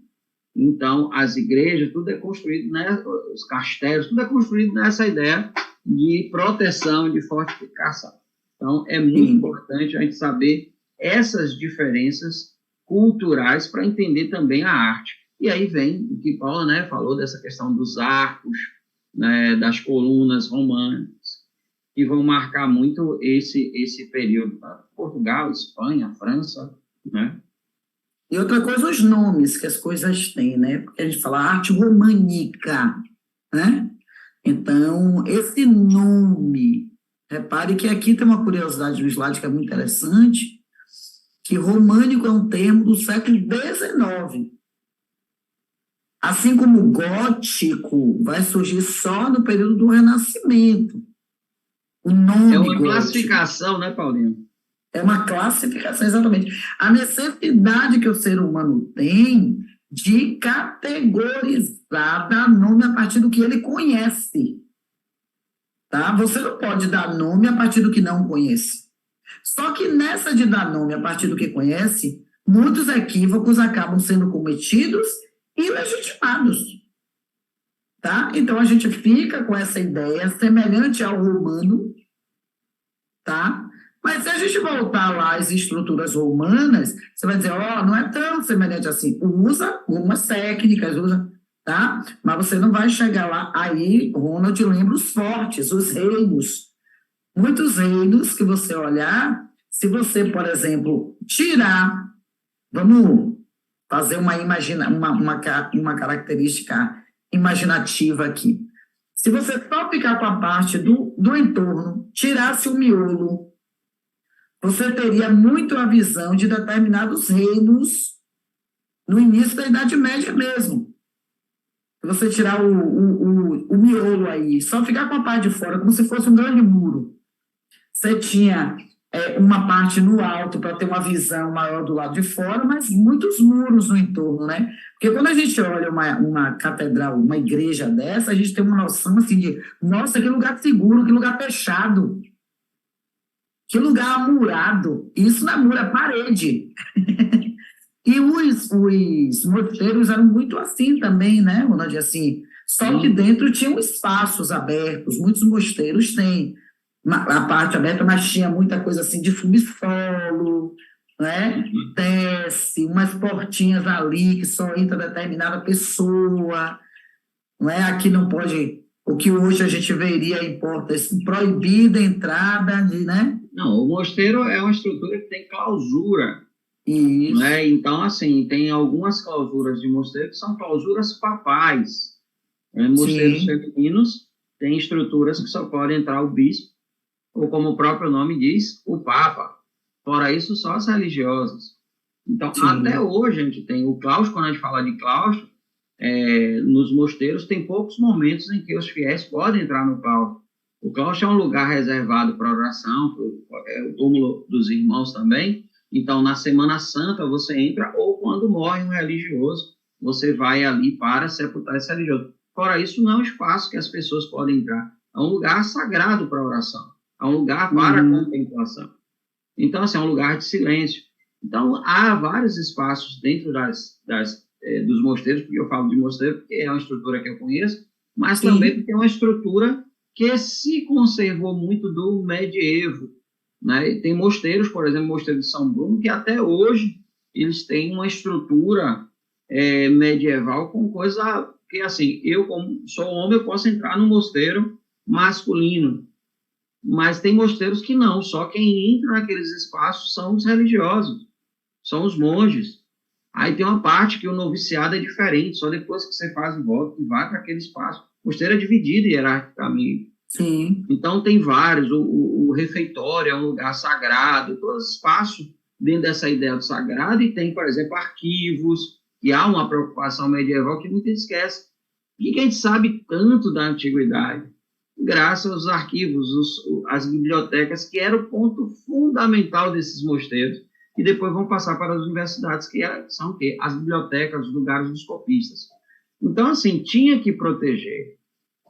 Então, as igrejas, tudo é construído, né, os castelos, tudo é construído nessa ideia de proteção, de fortificação. Então, é muito importante a gente saber essas diferenças culturais para entender também a arte. E aí vem o que Paulo, né, falou dessa questão dos arcos, né, das colunas românicas, que vão marcar muito esse período. Portugal, Espanha, França, né? E outra coisa, os nomes que as coisas têm, né? Porque a gente fala arte românica, né? Então, esse nome, repare que aqui tem uma curiosidade no slide que é muito interessante, que românico é um termo do século XIX. Assim como gótico vai surgir só no período do Renascimento. O nome é uma gótico classificação, né, Paulinho? é uma classificação, exatamente. A necessidade que o ser humano tem de categorizar, dar nome a partir do que ele conhece. Tá? Você não pode dar nome a partir do que não conhece. Só que nessa de dar nome a partir do que conhece, muitos equívocos acabam sendo cometidos e legitimados. Tá? Então a gente fica com essa ideia semelhante ao romano, tá? Mas se a gente voltar lá às estruturas romanas, você vai dizer, não é tão semelhante assim. Usa algumas técnicas, tá? Mas você não vai chegar lá. Aí, Ronald lembra os fortes, os reinos. Muitos reinos que você olhar, se você, por exemplo, tirar, vamos fazer uma característica imaginativa aqui. Se você só ficar com a parte do entorno, tirasse o miolo, você teria muito a visão de determinados reinos no início da Idade Média mesmo. Se você tirar o miolo aí, só ficar com a parte de fora, como se fosse um grande muro. Você tinha uma parte no alto para ter uma visão maior do lado de fora, mas muitos muros no entorno, né? Porque quando a gente olha uma catedral, uma igreja dessa, a gente tem uma noção assim de, nossa, que lugar seguro, que lugar fechado. Que lugar amurado. Isso não é muro, é parede. E os mosteiros eram muito assim também, né, Ronald? Assim, só que dentro tinham espaços abertos. Muitos mosteiros têm a parte aberta, mas tinha muita coisa assim de subsolo, né? Desce, umas portinhas ali que só entra determinada pessoa. Não é? Aqui não pode... O que hoje a gente veria em portas, proibida a entrada, né? Não, o mosteiro é uma estrutura que tem clausura. Isso. Né? Então, assim, tem algumas clausuras de mosteiro que são clausuras papais. Mosteiros femininos têm estruturas que só pode entrar o bispo, ou como o próprio nome diz, o papa. Fora isso, só as religiosas. Então, até hoje a gente tem o claustro, quando a gente fala de claustro, nos mosteiros tem poucos momentos em que os fiéis podem entrar no claustro. O claustro é um lugar reservado para oração, o túmulo dos irmãos também. Então, na Semana Santa, você entra, ou quando morre um religioso, você vai ali para sepultar esse religioso. Fora isso, não é um espaço que as pessoas podem entrar. É um lugar sagrado para oração. É um lugar para contemplação. Então, assim, é um lugar de silêncio. Então, há vários espaços dentro dos mosteiros, porque eu falo de mosteiro porque é uma estrutura que eu conheço, mas também porque é uma estrutura que se conservou muito do medievo. Né? Tem mosteiros, por exemplo, o Mosteiro de São Bruno, que até hoje eles têm uma estrutura medieval com coisa que, assim, eu, como sou homem, eu posso entrar no mosteiro masculino, mas tem mosteiros que não, só quem entra naqueles espaços são os religiosos, são os monges. Aí tem uma parte que o noviciado é diferente, só depois que você faz o voto que vai para aquele espaço. O mosteiro é dividido hierarquicamente. Sim. Então, tem vários. O refeitório é um lugar sagrado, todo espaço dentro dessa ideia do sagrado, e tem, por exemplo, arquivos, que há uma preocupação medieval que muita gente esquece. E que a gente sabe tanto da antiguidade, graças aos arquivos, as bibliotecas, que era o ponto fundamental desses mosteiros, e depois vão passar para as universidades, que são o quê? As bibliotecas, os lugares dos copistas. Então, assim, tinha que proteger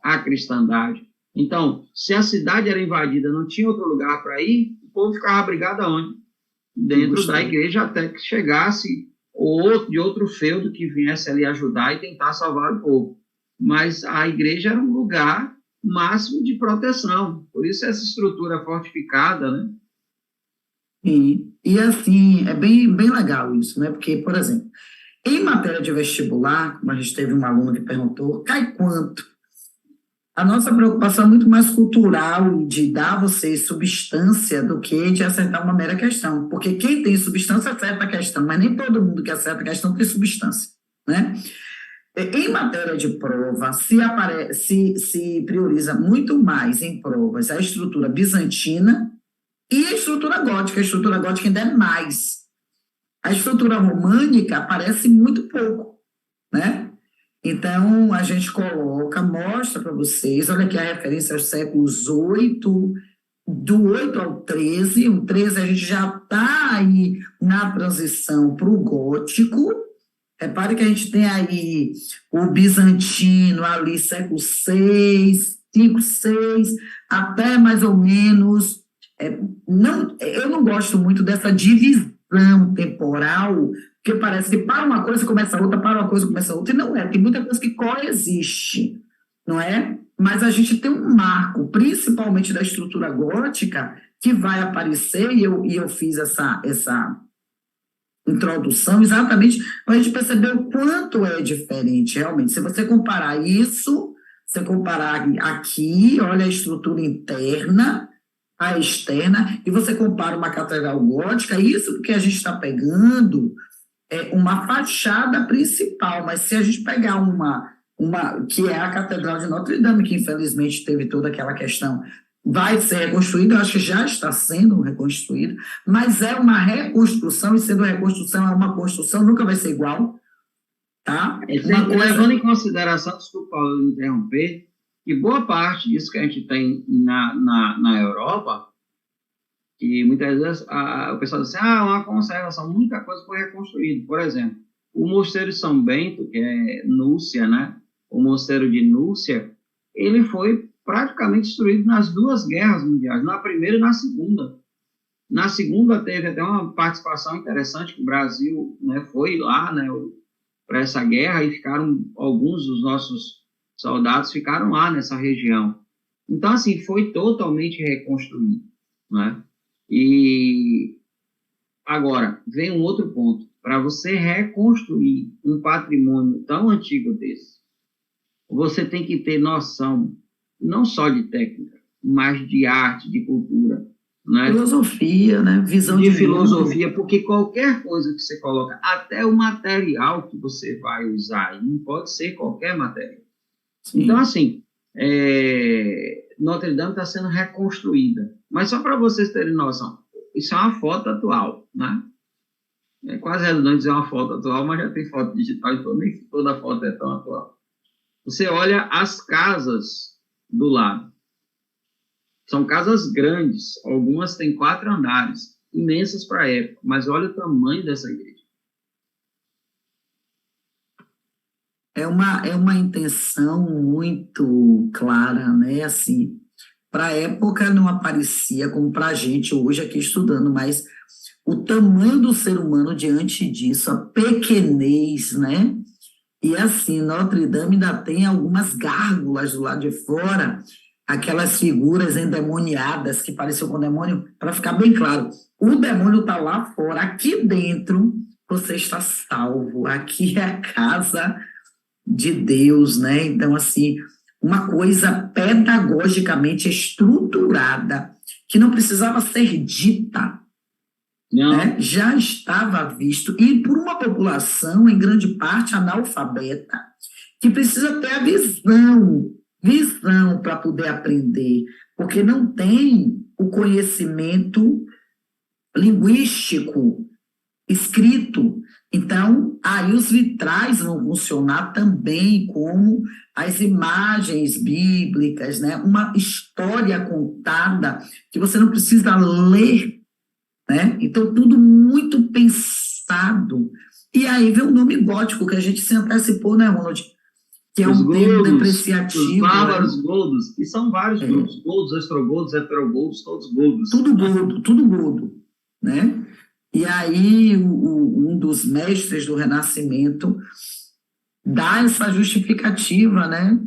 a cristandade. Então, se a cidade era invadida, não tinha outro lugar para ir, o povo ficava abrigado aonde? Dentro da igreja, até que chegasse ou de outro feudo que viesse ali ajudar e tentar salvar o povo. Mas a igreja era um lugar máximo de proteção, por isso essa estrutura fortificada, né? E assim, é bem legal isso, né? Porque, por exemplo, em matéria de vestibular, como a gente teve um aluno que perguntou, cai quanto? A nossa preocupação é muito mais cultural e de dar a vocês substância do que de acertar uma mera questão. Porque quem tem substância acerta a questão, mas nem todo mundo que acerta a questão tem substância, né? Em matéria de prova, se prioriza muito mais em provas a estrutura bizantina e a estrutura gótica. A estrutura gótica ainda é mais. A estrutura românica aparece muito pouco, né? Então, a gente coloca, mostra para vocês, olha aqui a referência aos séculos 8, do 8 ao 13, o 13 a gente já está aí na transição para o gótico. Repare que a gente tem aí o bizantino ali, século 6, 5, 6, até mais ou menos. Eu não gosto muito dessa divisão temporal, porque parece que para uma coisa começa outra, para uma coisa começa outra, e não é, tem muita coisa que coexiste, não é? Mas a gente tem um marco, principalmente da estrutura gótica, que vai aparecer, e eu fiz essa introdução exatamente para a gente perceber o quanto é diferente, realmente. Se você comparar isso, você comparar aqui, olha a estrutura interna, a externa, e você compara uma catedral gótica, isso que a gente está pegando é uma fachada principal, mas se a gente pegar uma que é a Catedral de Notre Dame, que infelizmente teve toda aquela questão, vai ser reconstruída, eu acho que já está sendo reconstruída, mas é uma reconstrução, e sendo reconstrução, é uma construção, nunca vai ser igual, tá? Levando em consideração, desculpa Paulo interromper, que boa parte disso que a gente tem na Europa, que muitas vezes o pessoal diz assim, uma conservação, muita coisa foi reconstruída. Por exemplo, o Mosteiro de São Bento, que é Núcia, né? O Mosteiro de Núcia, ele foi praticamente destruído nas duas guerras mundiais, na primeira e na segunda. Na segunda teve até uma participação interessante, que o Brasil, né, foi lá, né, para essa guerra, e ficaram, alguns dos nossos soldados ficaram lá nessa região. Então, assim, foi totalmente reconstruído, né? E agora, vem um outro ponto. Para você reconstruir um patrimônio tão antigo desse, você tem que ter noção não só de técnica, mas de arte, de cultura, né? Filosofia, né? Visão de filosofia, porque qualquer coisa que você coloca, até o material que você vai usar, não pode ser qualquer material. Sim. Então, assim, Notre Dame está sendo reconstruída. Mas só para vocês terem noção, isso é uma foto atual, né? É quase redundante dizer uma foto atual, mas já tem foto digital, então nem toda foto é tão atual. Você olha as casas do lado. São casas grandes, algumas têm 4 andares, imensas para a época, mas olha o tamanho dessa igreja. É uma intenção muito clara, né? Assim, para a época não aparecia como para a gente hoje aqui estudando, mas o tamanho do ser humano diante disso, a pequenez, né? E assim, Notre Dame ainda tem algumas gárgulas do lado de fora, aquelas figuras endemoniadas que pareciam com o demônio, para ficar bem claro, o demônio está lá fora, aqui dentro você está salvo, aqui é a casa de Deus, né? Então, assim, uma coisa pedagogicamente estruturada, que não precisava ser dita, né? Já estava visto, e por uma população, em grande parte, analfabeta, que precisa ter a visão para poder aprender, porque não tem o conhecimento linguístico escrito. Então, aí os vitrais vão funcionar também como as imagens bíblicas, né? Uma história contada que você não precisa ler, né? Então, tudo muito pensado. E aí vem o nome gótico, que a gente se antecipou, né, Ronald? Que é um termo depreciativo. Os bárbaros goldos, e são vários goldos, goldos, ostrogodos, heterogoldos, todos goldos. Tudo godo, né? E aí um dos mestres do Renascimento dá essa justificativa, né?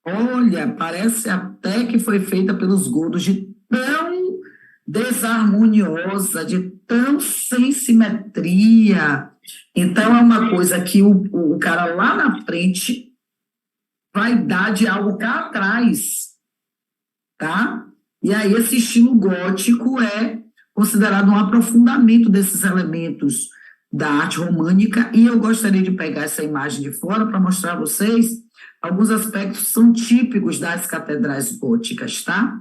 Olha, parece até que foi feita pelos godos, de tão desarmoniosa, de tão sem simetria. Então, é uma coisa que o cara lá na frente vai dar de algo cá atrás, tá? E aí esse estilo gótico é considerado um aprofundamento desses elementos da arte românica, e eu gostaria de pegar essa imagem de fora para mostrar a vocês alguns aspectos que são típicos das catedrais góticas, tá?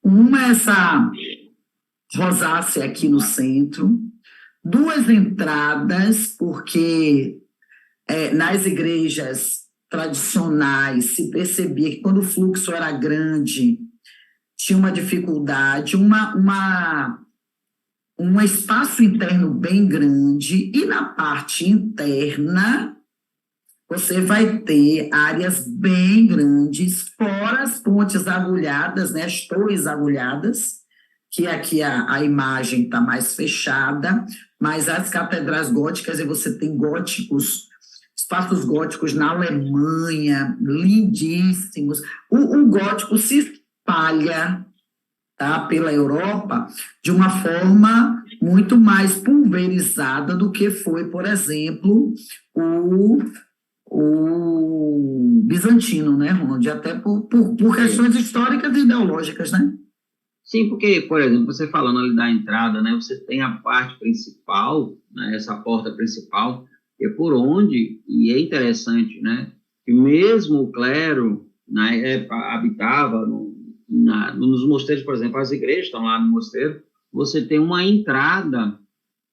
Uma é essa rosácea aqui no centro, duas entradas, porque nas igrejas tradicionais se percebia que quando o fluxo era grande, tinha uma dificuldade, um espaço interno bem grande, e na parte interna você vai ter áreas bem grandes, fora as pontes agulhadas, né, as torres agulhadas, que aqui a imagem está mais fechada, mas as catedrais góticas, e você tem góticos, espaços góticos na Alemanha, lindíssimos. O gótico se espalha, tá, pela Europa de uma forma muito mais pulverizada do que foi, por exemplo, o bizantino, né, Ronald? Até por questões históricas e ideológicas, né? Sim, porque, por exemplo, você falando ali da entrada, né, você tem a parte principal, né, essa porta principal, que é por onde, e é interessante, né, que mesmo o clero na época habitava nos mosteiros, por exemplo, as igrejas estão lá no mosteiro, você tem uma entrada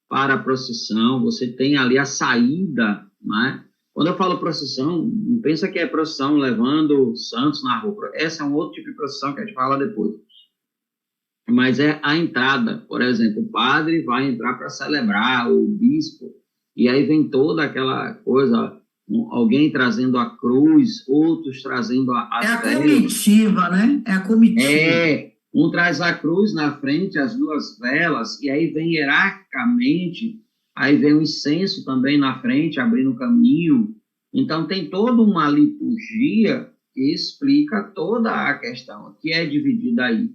para a procissão, você tem ali a saída, né? Quando eu falo procissão, não pensa que é procissão levando santos na rua, essa é um outro tipo de procissão que a gente fala depois. Mas é a entrada, por exemplo, o padre vai entrar para celebrar, o bispo, e aí vem toda aquela coisa, alguém trazendo a cruz, outros trazendo as velas. É a comitiva, né? É a comitiva. Um traz a cruz na frente, as duas velas, e aí vem hierarquicamente, aí vem o incenso também na frente, abrindo o caminho. Então, tem toda uma liturgia que explica toda a questão, que é dividida aí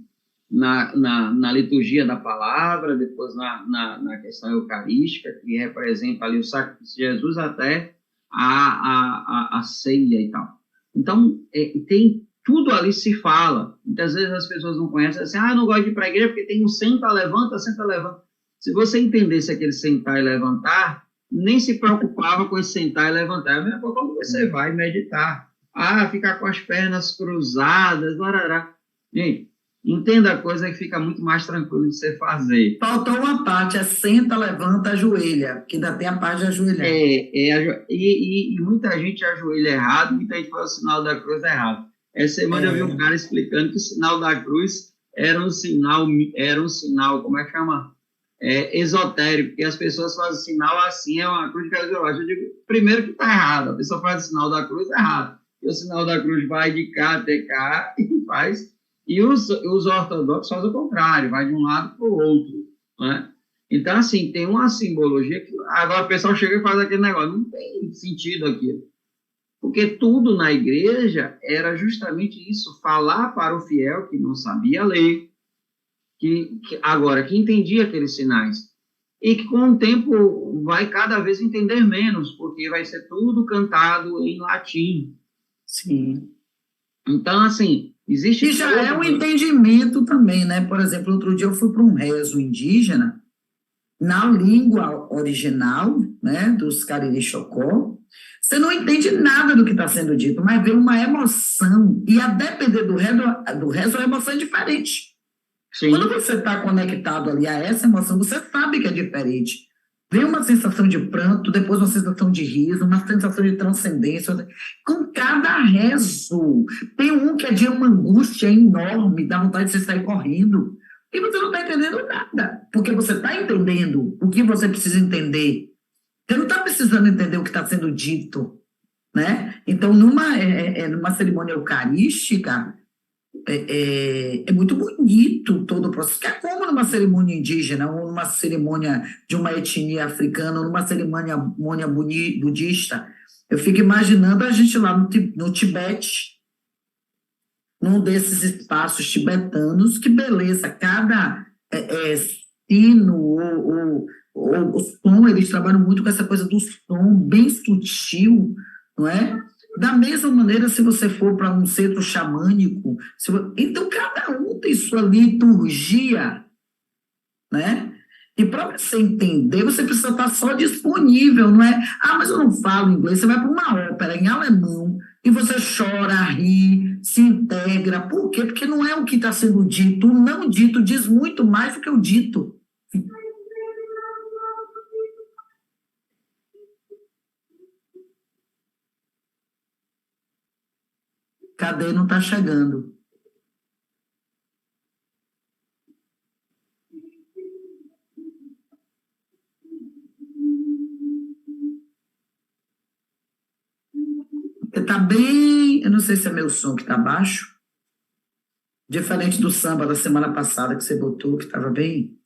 na liturgia da palavra, depois na questão eucarística, que representa ali o sacrifício de Jesus, até a ceia e tal. Então, tem tudo ali se fala. Muitas vezes as pessoas não conhecem, assim, não gosto de ir para a igreja porque tem um senta, levanta, senta, levanta. Se você entendesse aquele sentar e levantar, nem se preocupava com esse sentar e levantar. É a mesma coisa quando você vai meditar. Ficar com as pernas cruzadas, larará. Gente, entenda a coisa que fica muito mais tranquilo de você fazer. Faltou uma parte, senta, levanta, ajoelha, que ainda tem a parte de ajoelhar. E muita gente ajoelha errado, muita gente faz o sinal da cruz errado. Essa semana eu vi um cara explicando que o sinal da cruz era um sinal, como é que chama? Esotérico, porque as pessoas fazem sinal assim, é uma cruz de caso. Eu digo, primeiro que está errado, a pessoa faz o sinal da cruz errado. E o sinal da cruz vai de cá até cá e faz. E os ortodoxos fazem o contrário, vai de um lado para o outro, né? Então, assim, tem uma simbologia que agora o pessoal chega e faz aquele negócio, não tem sentido aquilo. Porque tudo na igreja era justamente isso, falar para o fiel que não sabia ler, que entendia aqueles sinais, e que com o tempo vai cada vez entender menos, porque vai ser tudo cantado em latim. Sim. Então, assim, existe... E já é um entendimento também, né? Por exemplo, outro dia eu fui para um rezo indígena, na língua original, né, dos Cariri Chocó. Você não entende nada do que está sendo dito, mas vê uma emoção, e a depender do rezo a emoção é diferente. Sim. Quando você está conectado ali a essa emoção, você sabe que é diferente. Vem uma sensação de pranto, depois uma sensação de riso, uma sensação de transcendência. Com cada rezo, tem um que é de uma angústia enorme, dá vontade de você sair correndo. E você não está entendendo nada, porque você está entendendo o que você precisa entender. Você não está precisando entender o que está sendo dito, né? Então, numa cerimônia eucarística, é muito bonito todo o processo, que é como numa cerimônia indígena, ou numa cerimônia de uma etnia africana, ou numa cerimônia budista. Eu fico imaginando a gente lá no Tibete, num desses espaços tibetanos, que beleza, cada sino ou o som, eles trabalham muito com essa coisa do som bem sutil, não é? Da mesma maneira, se você for para um centro xamânico, então cada um tem sua liturgia, né? E para você entender, você precisa estar só disponível, não é? Ah, mas eu não falo inglês. Você vai para uma ópera em alemão e você chora, ri, se integra. Por quê? Porque não é o que está sendo dito. O não dito diz muito mais do que o dito. Cadê? Não está chegando. Está bem, eu não sei se é meu som que está baixo, diferente do samba da semana passada que você botou, que estava bem.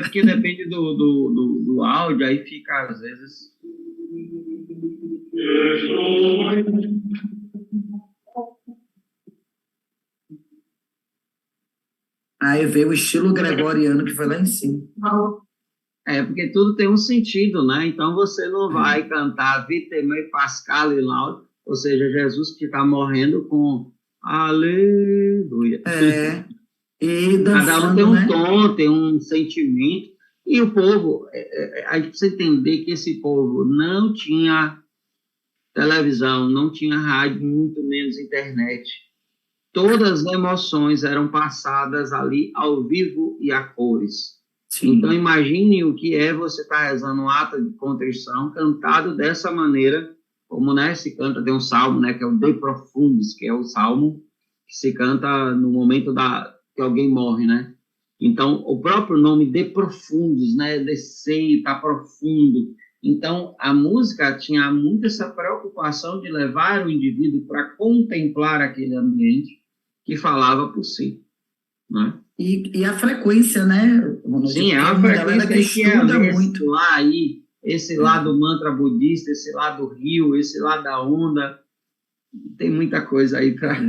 Porque depende do áudio, aí fica, às vezes. Aí veio o estilo gregoriano que foi lá em cima. Porque tudo tem um sentido, né? Então você não vai cantar Vitemei Pascal e Laud, ou seja, Jesus que está morrendo com Aleluia. E dançando, cada um tem um, né? tom, tem um sentimento, e o povo, a gente precisa entender que esse povo não tinha televisão, não tinha rádio, muito menos internet. Todas as emoções eram passadas ali ao vivo e a cores. Sim. Então, imagine o que é você estar rezando um ato de contrição cantado dessa maneira, como, né, se canta, tem um salmo, né, que é o De Profundis, que é o salmo que se canta no momento que alguém morre, né? Então, o próprio nome De Profundis, né, descer, tá profundo. Então, a música tinha muito essa preocupação de levar o indivíduo para contemplar aquele ambiente que falava por si, né? E a frequência, né? Sim, a frequência que estuda muito. Lá aí, esse lá do mantra budista, esse lá do rio, esse lá da onda, tem muita coisa aí para...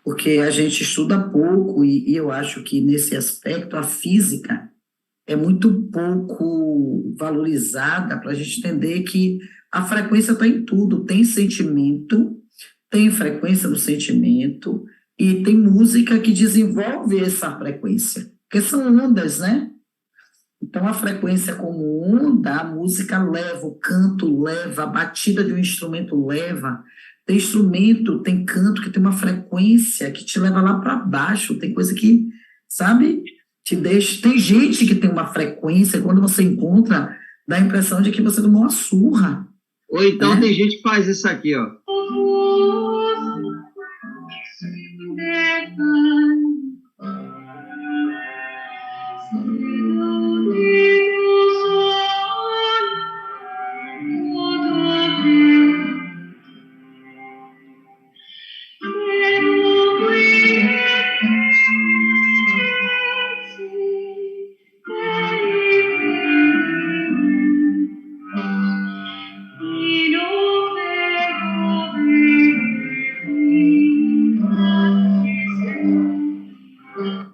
Porque a gente estuda pouco e eu acho que nesse aspecto a física é muito pouco valorizada para a gente entender que a frequência está em tudo, tem sentimento, tem frequência do sentimento e tem música que desenvolve essa frequência, porque são ondas, né? Então, a frequência como onda, a música leva, o canto leva, a batida de um instrumento leva. Tem instrumento, tem canto que tem uma frequência que te leva lá para baixo, tem coisa que, sabe, te deixa... Tem gente que tem uma frequência, quando você encontra, dá a impressão de que você tomou uma surra. Ou então tem gente que faz isso aqui, ó.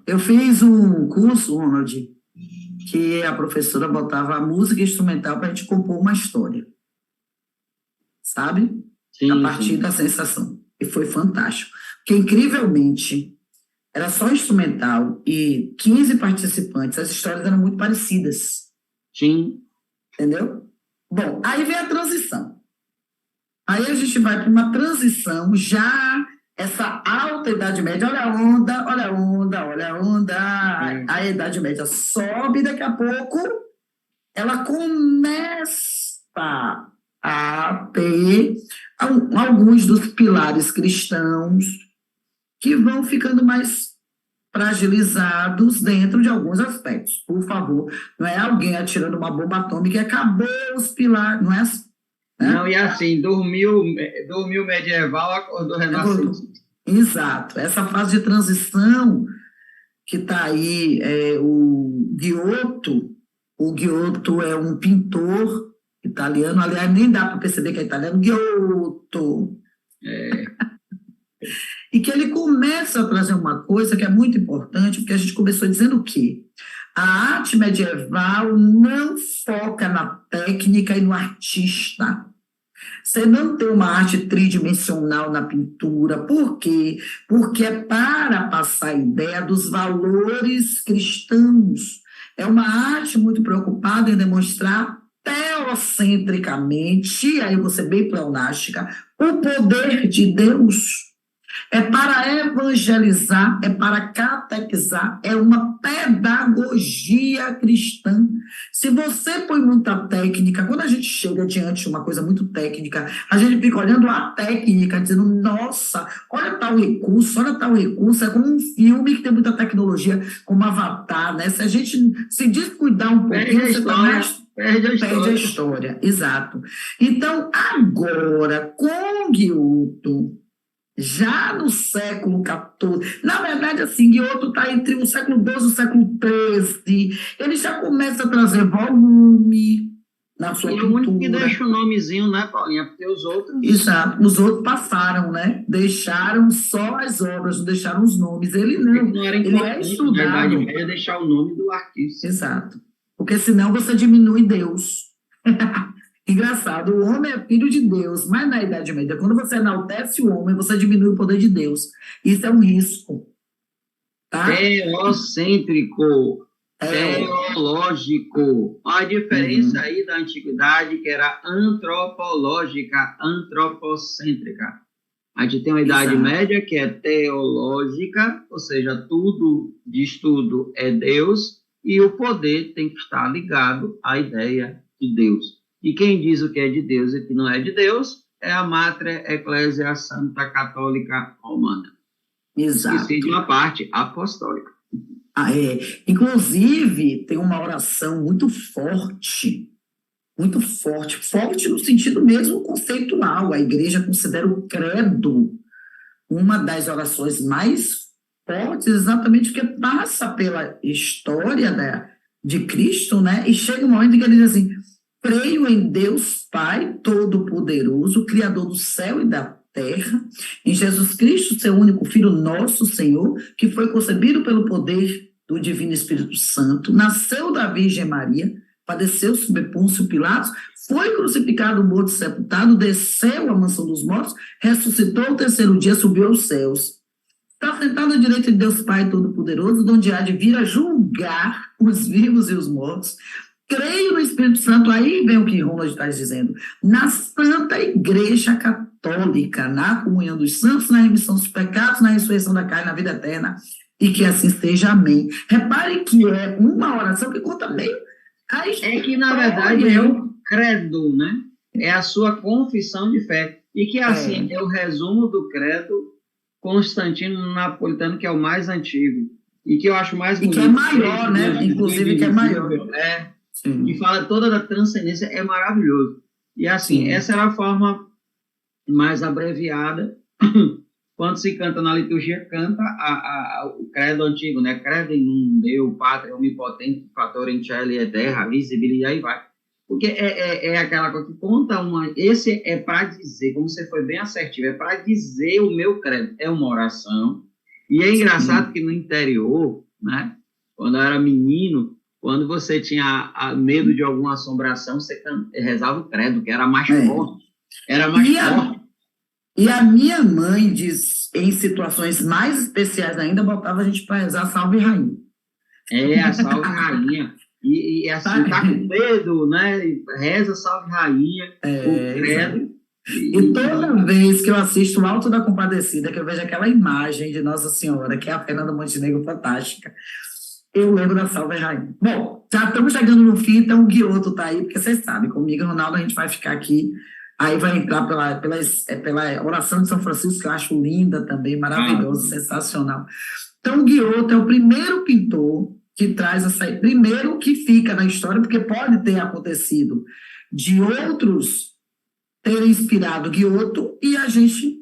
Eu fiz um curso, Ronald, que a professora botava a música instrumental para a gente compor uma história, sabe? Sim, a partir da sensação. E foi fantástico. Porque, incrivelmente, era só instrumental e 15 participantes, as histórias eram muito parecidas. Sim. Entendeu? Bom, aí vem a transição. Aí a gente vai para uma transição já... Essa alta Idade Média, olha a onda, olha a onda, olha a onda. A Idade Média sobe, daqui a pouco ela começa a ter alguns dos pilares cristãos que vão ficando mais fragilizados dentro de alguns aspectos. Por favor, não é alguém atirando uma bomba atômica e acabou os pilares, não é assim. Não, e assim, dormiu medieval, acordou renascentista. exato. Essa fase de transição que está aí, o Giotto é um pintor italiano, aliás, nem dá para perceber que é italiano, Giotto, É, e que ele começa a trazer uma coisa que é muito importante, porque a gente começou dizendo que a arte medieval não foca na técnica e no artista. Você não tem uma arte tridimensional na pintura. Por quê? Porque é para passar a ideia dos valores cristãos. É uma arte muito preocupada em demonstrar teocentricamente, aí você bem pleonástica, o poder de Deus. É para evangelizar, é para catequizar, é uma pedagogia cristã. Se você põe muita técnica, quando a gente chega diante de uma coisa muito técnica, a gente fica olhando a técnica, dizendo, nossa, olha tal recurso, é como um filme que tem muita tecnologia, como Avatar, né? Se a gente se descuidar um pouquinho, você está mais... Perde a história, exato. Então, agora, com Giotto, já no século XIV, na verdade, assim, Giotto está entre o século XII e o século XIII, ele já começa a trazer volume na sua e o pintura. único que deixa o nomezinho, né, Paulinha? Porque os outros... Exato, os outros passaram, né? Deixaram só as obras, não deixaram os nomes. Ele não, Não era ele é importante na estudado. Idade Média deixar o nome do artista. Exato, porque senão você diminui Deus. Engraçado, o homem é filho de Deus, mas na Idade Média, quando você enaltece o homem, você diminui o poder de Deus. Isso é um risco, tá? Teocêntrico, teológico. A diferença aí da antiguidade, que era antropológica, antropocêntrica. A gente tem uma Idade Média que é teológica, ou seja, tudo diz tudo é Deus, e o poder tem que estar ligado à ideia de Deus. E quem diz o que é de Deus e o que não é de Deus é a Mátria Eclésia Santa Católica Romana. Exato. E de uma parte apostólica. Inclusive, tem uma oração muito forte no sentido mesmo conceitual. A igreja considera o credo uma das orações mais fortes, exatamente porque passa pela história de Cristo, né? E chega um momento em que ele diz assim, creio em Deus Pai Todo-Poderoso, Criador do céu e da terra, em Jesus Cristo, seu único Filho, nosso Senhor, que foi concebido pelo poder do Divino Espírito Santo, nasceu da Virgem Maria, padeceu sob Pôncio Pilatos, foi crucificado, morto, sepultado, desceu à mansão dos mortos, ressuscitou o terceiro dia, subiu aos céus. Está sentado à direita de Deus Pai Todo-Poderoso, de onde há de vir a julgar os vivos e os mortos. Creio no Espírito Santo, aí vem o que Ronald está dizendo, na Santa Igreja Católica, na comunhão dos santos, na remissão dos pecados, na ressurreição da carne, na vida eterna, e que assim seja, amém. Repare que é uma oração que conta meio a história. É que, na verdade, é o credo, né? É a sua confissão de fé. E que, assim, é o resumo do credo Constantino Napolitano, que é o mais antigo. E que eu acho mais bonito. E que é maior, né? Inclusive que é maior. Que fala toda da transcendência, é maravilhoso. E assim, essa era a forma mais abreviada, quando se canta na liturgia, canta o credo antigo, né? Credo em um Deus, Pátria, Onipotente, Fator in Cieli et Terra, Visibili, e aí vai. Porque é aquela coisa que conta uma... Esse é para dizer, como você foi bem assertivo, é para dizer o meu credo. É uma oração. E é engraçado que no interior, né? Quando eu era menino, quando você tinha medo de alguma assombração, você rezava o credo, que era mais forte. Era mais forte. E a minha mãe diz, em situações mais especiais ainda, botava a gente para rezar Salve Rainha. A Salve Rainha. E assim, tá com medo, né? Reza Salve Rainha, o credo. E toda vez que eu assisto o Alto da Compadecida, que eu vejo aquela imagem de Nossa Senhora, que é a Fernanda Montenegro fantástica, eu lembro da Salve Rainha. Bom, já estamos chegando no fim, então o Giotto está aí, porque vocês sabem, comigo e Ronaldo a gente vai ficar aqui, aí vai entrar pela oração de São Francisco, que eu acho linda também, maravilhosa, sensacional. Então o Giotto é o primeiro pintor que traz primeiro que fica na história, porque pode ter acontecido de outros terem inspirado Giotto e a gente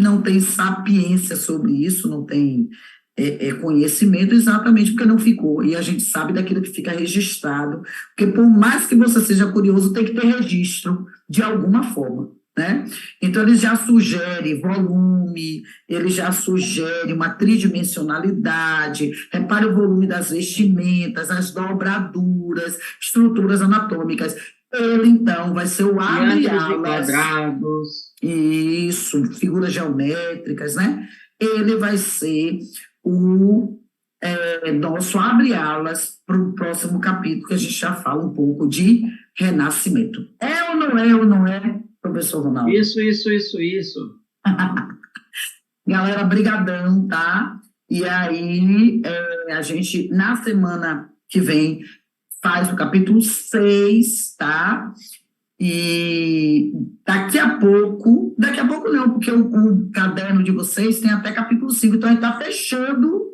não tem sapiência sobre isso, não tem conhecimento, exatamente porque não ficou. E a gente sabe daquilo que fica registrado, porque por mais que você seja curioso, tem que ter registro de alguma forma, né? Então, ele já sugere volume, ele já sugere uma tridimensionalidade, repare o volume das vestimentas, as dobraduras, estruturas anatômicas. Ele, então, vai ser o Triângulos e abre-alas. quadrados. Isso, figuras geométricas, né? Ele vai ser o nosso abre-alas para o próximo capítulo, que a gente já fala um pouco de renascimento. É ou não é, professor Ronaldo? Isso. Galera, brigadão, tá? E aí, a gente, na semana que vem, faz o capítulo 6, tá? E daqui a pouco não, porque o caderno de vocês tem até capítulo 5, então a gente está fechando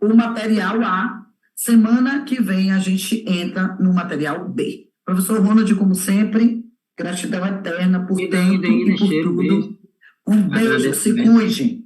o material A. Semana que vem a gente entra no material B. Professor Ronald, como sempre, gratidão eterna por tempo e por tudo. Um beijo, se cuide.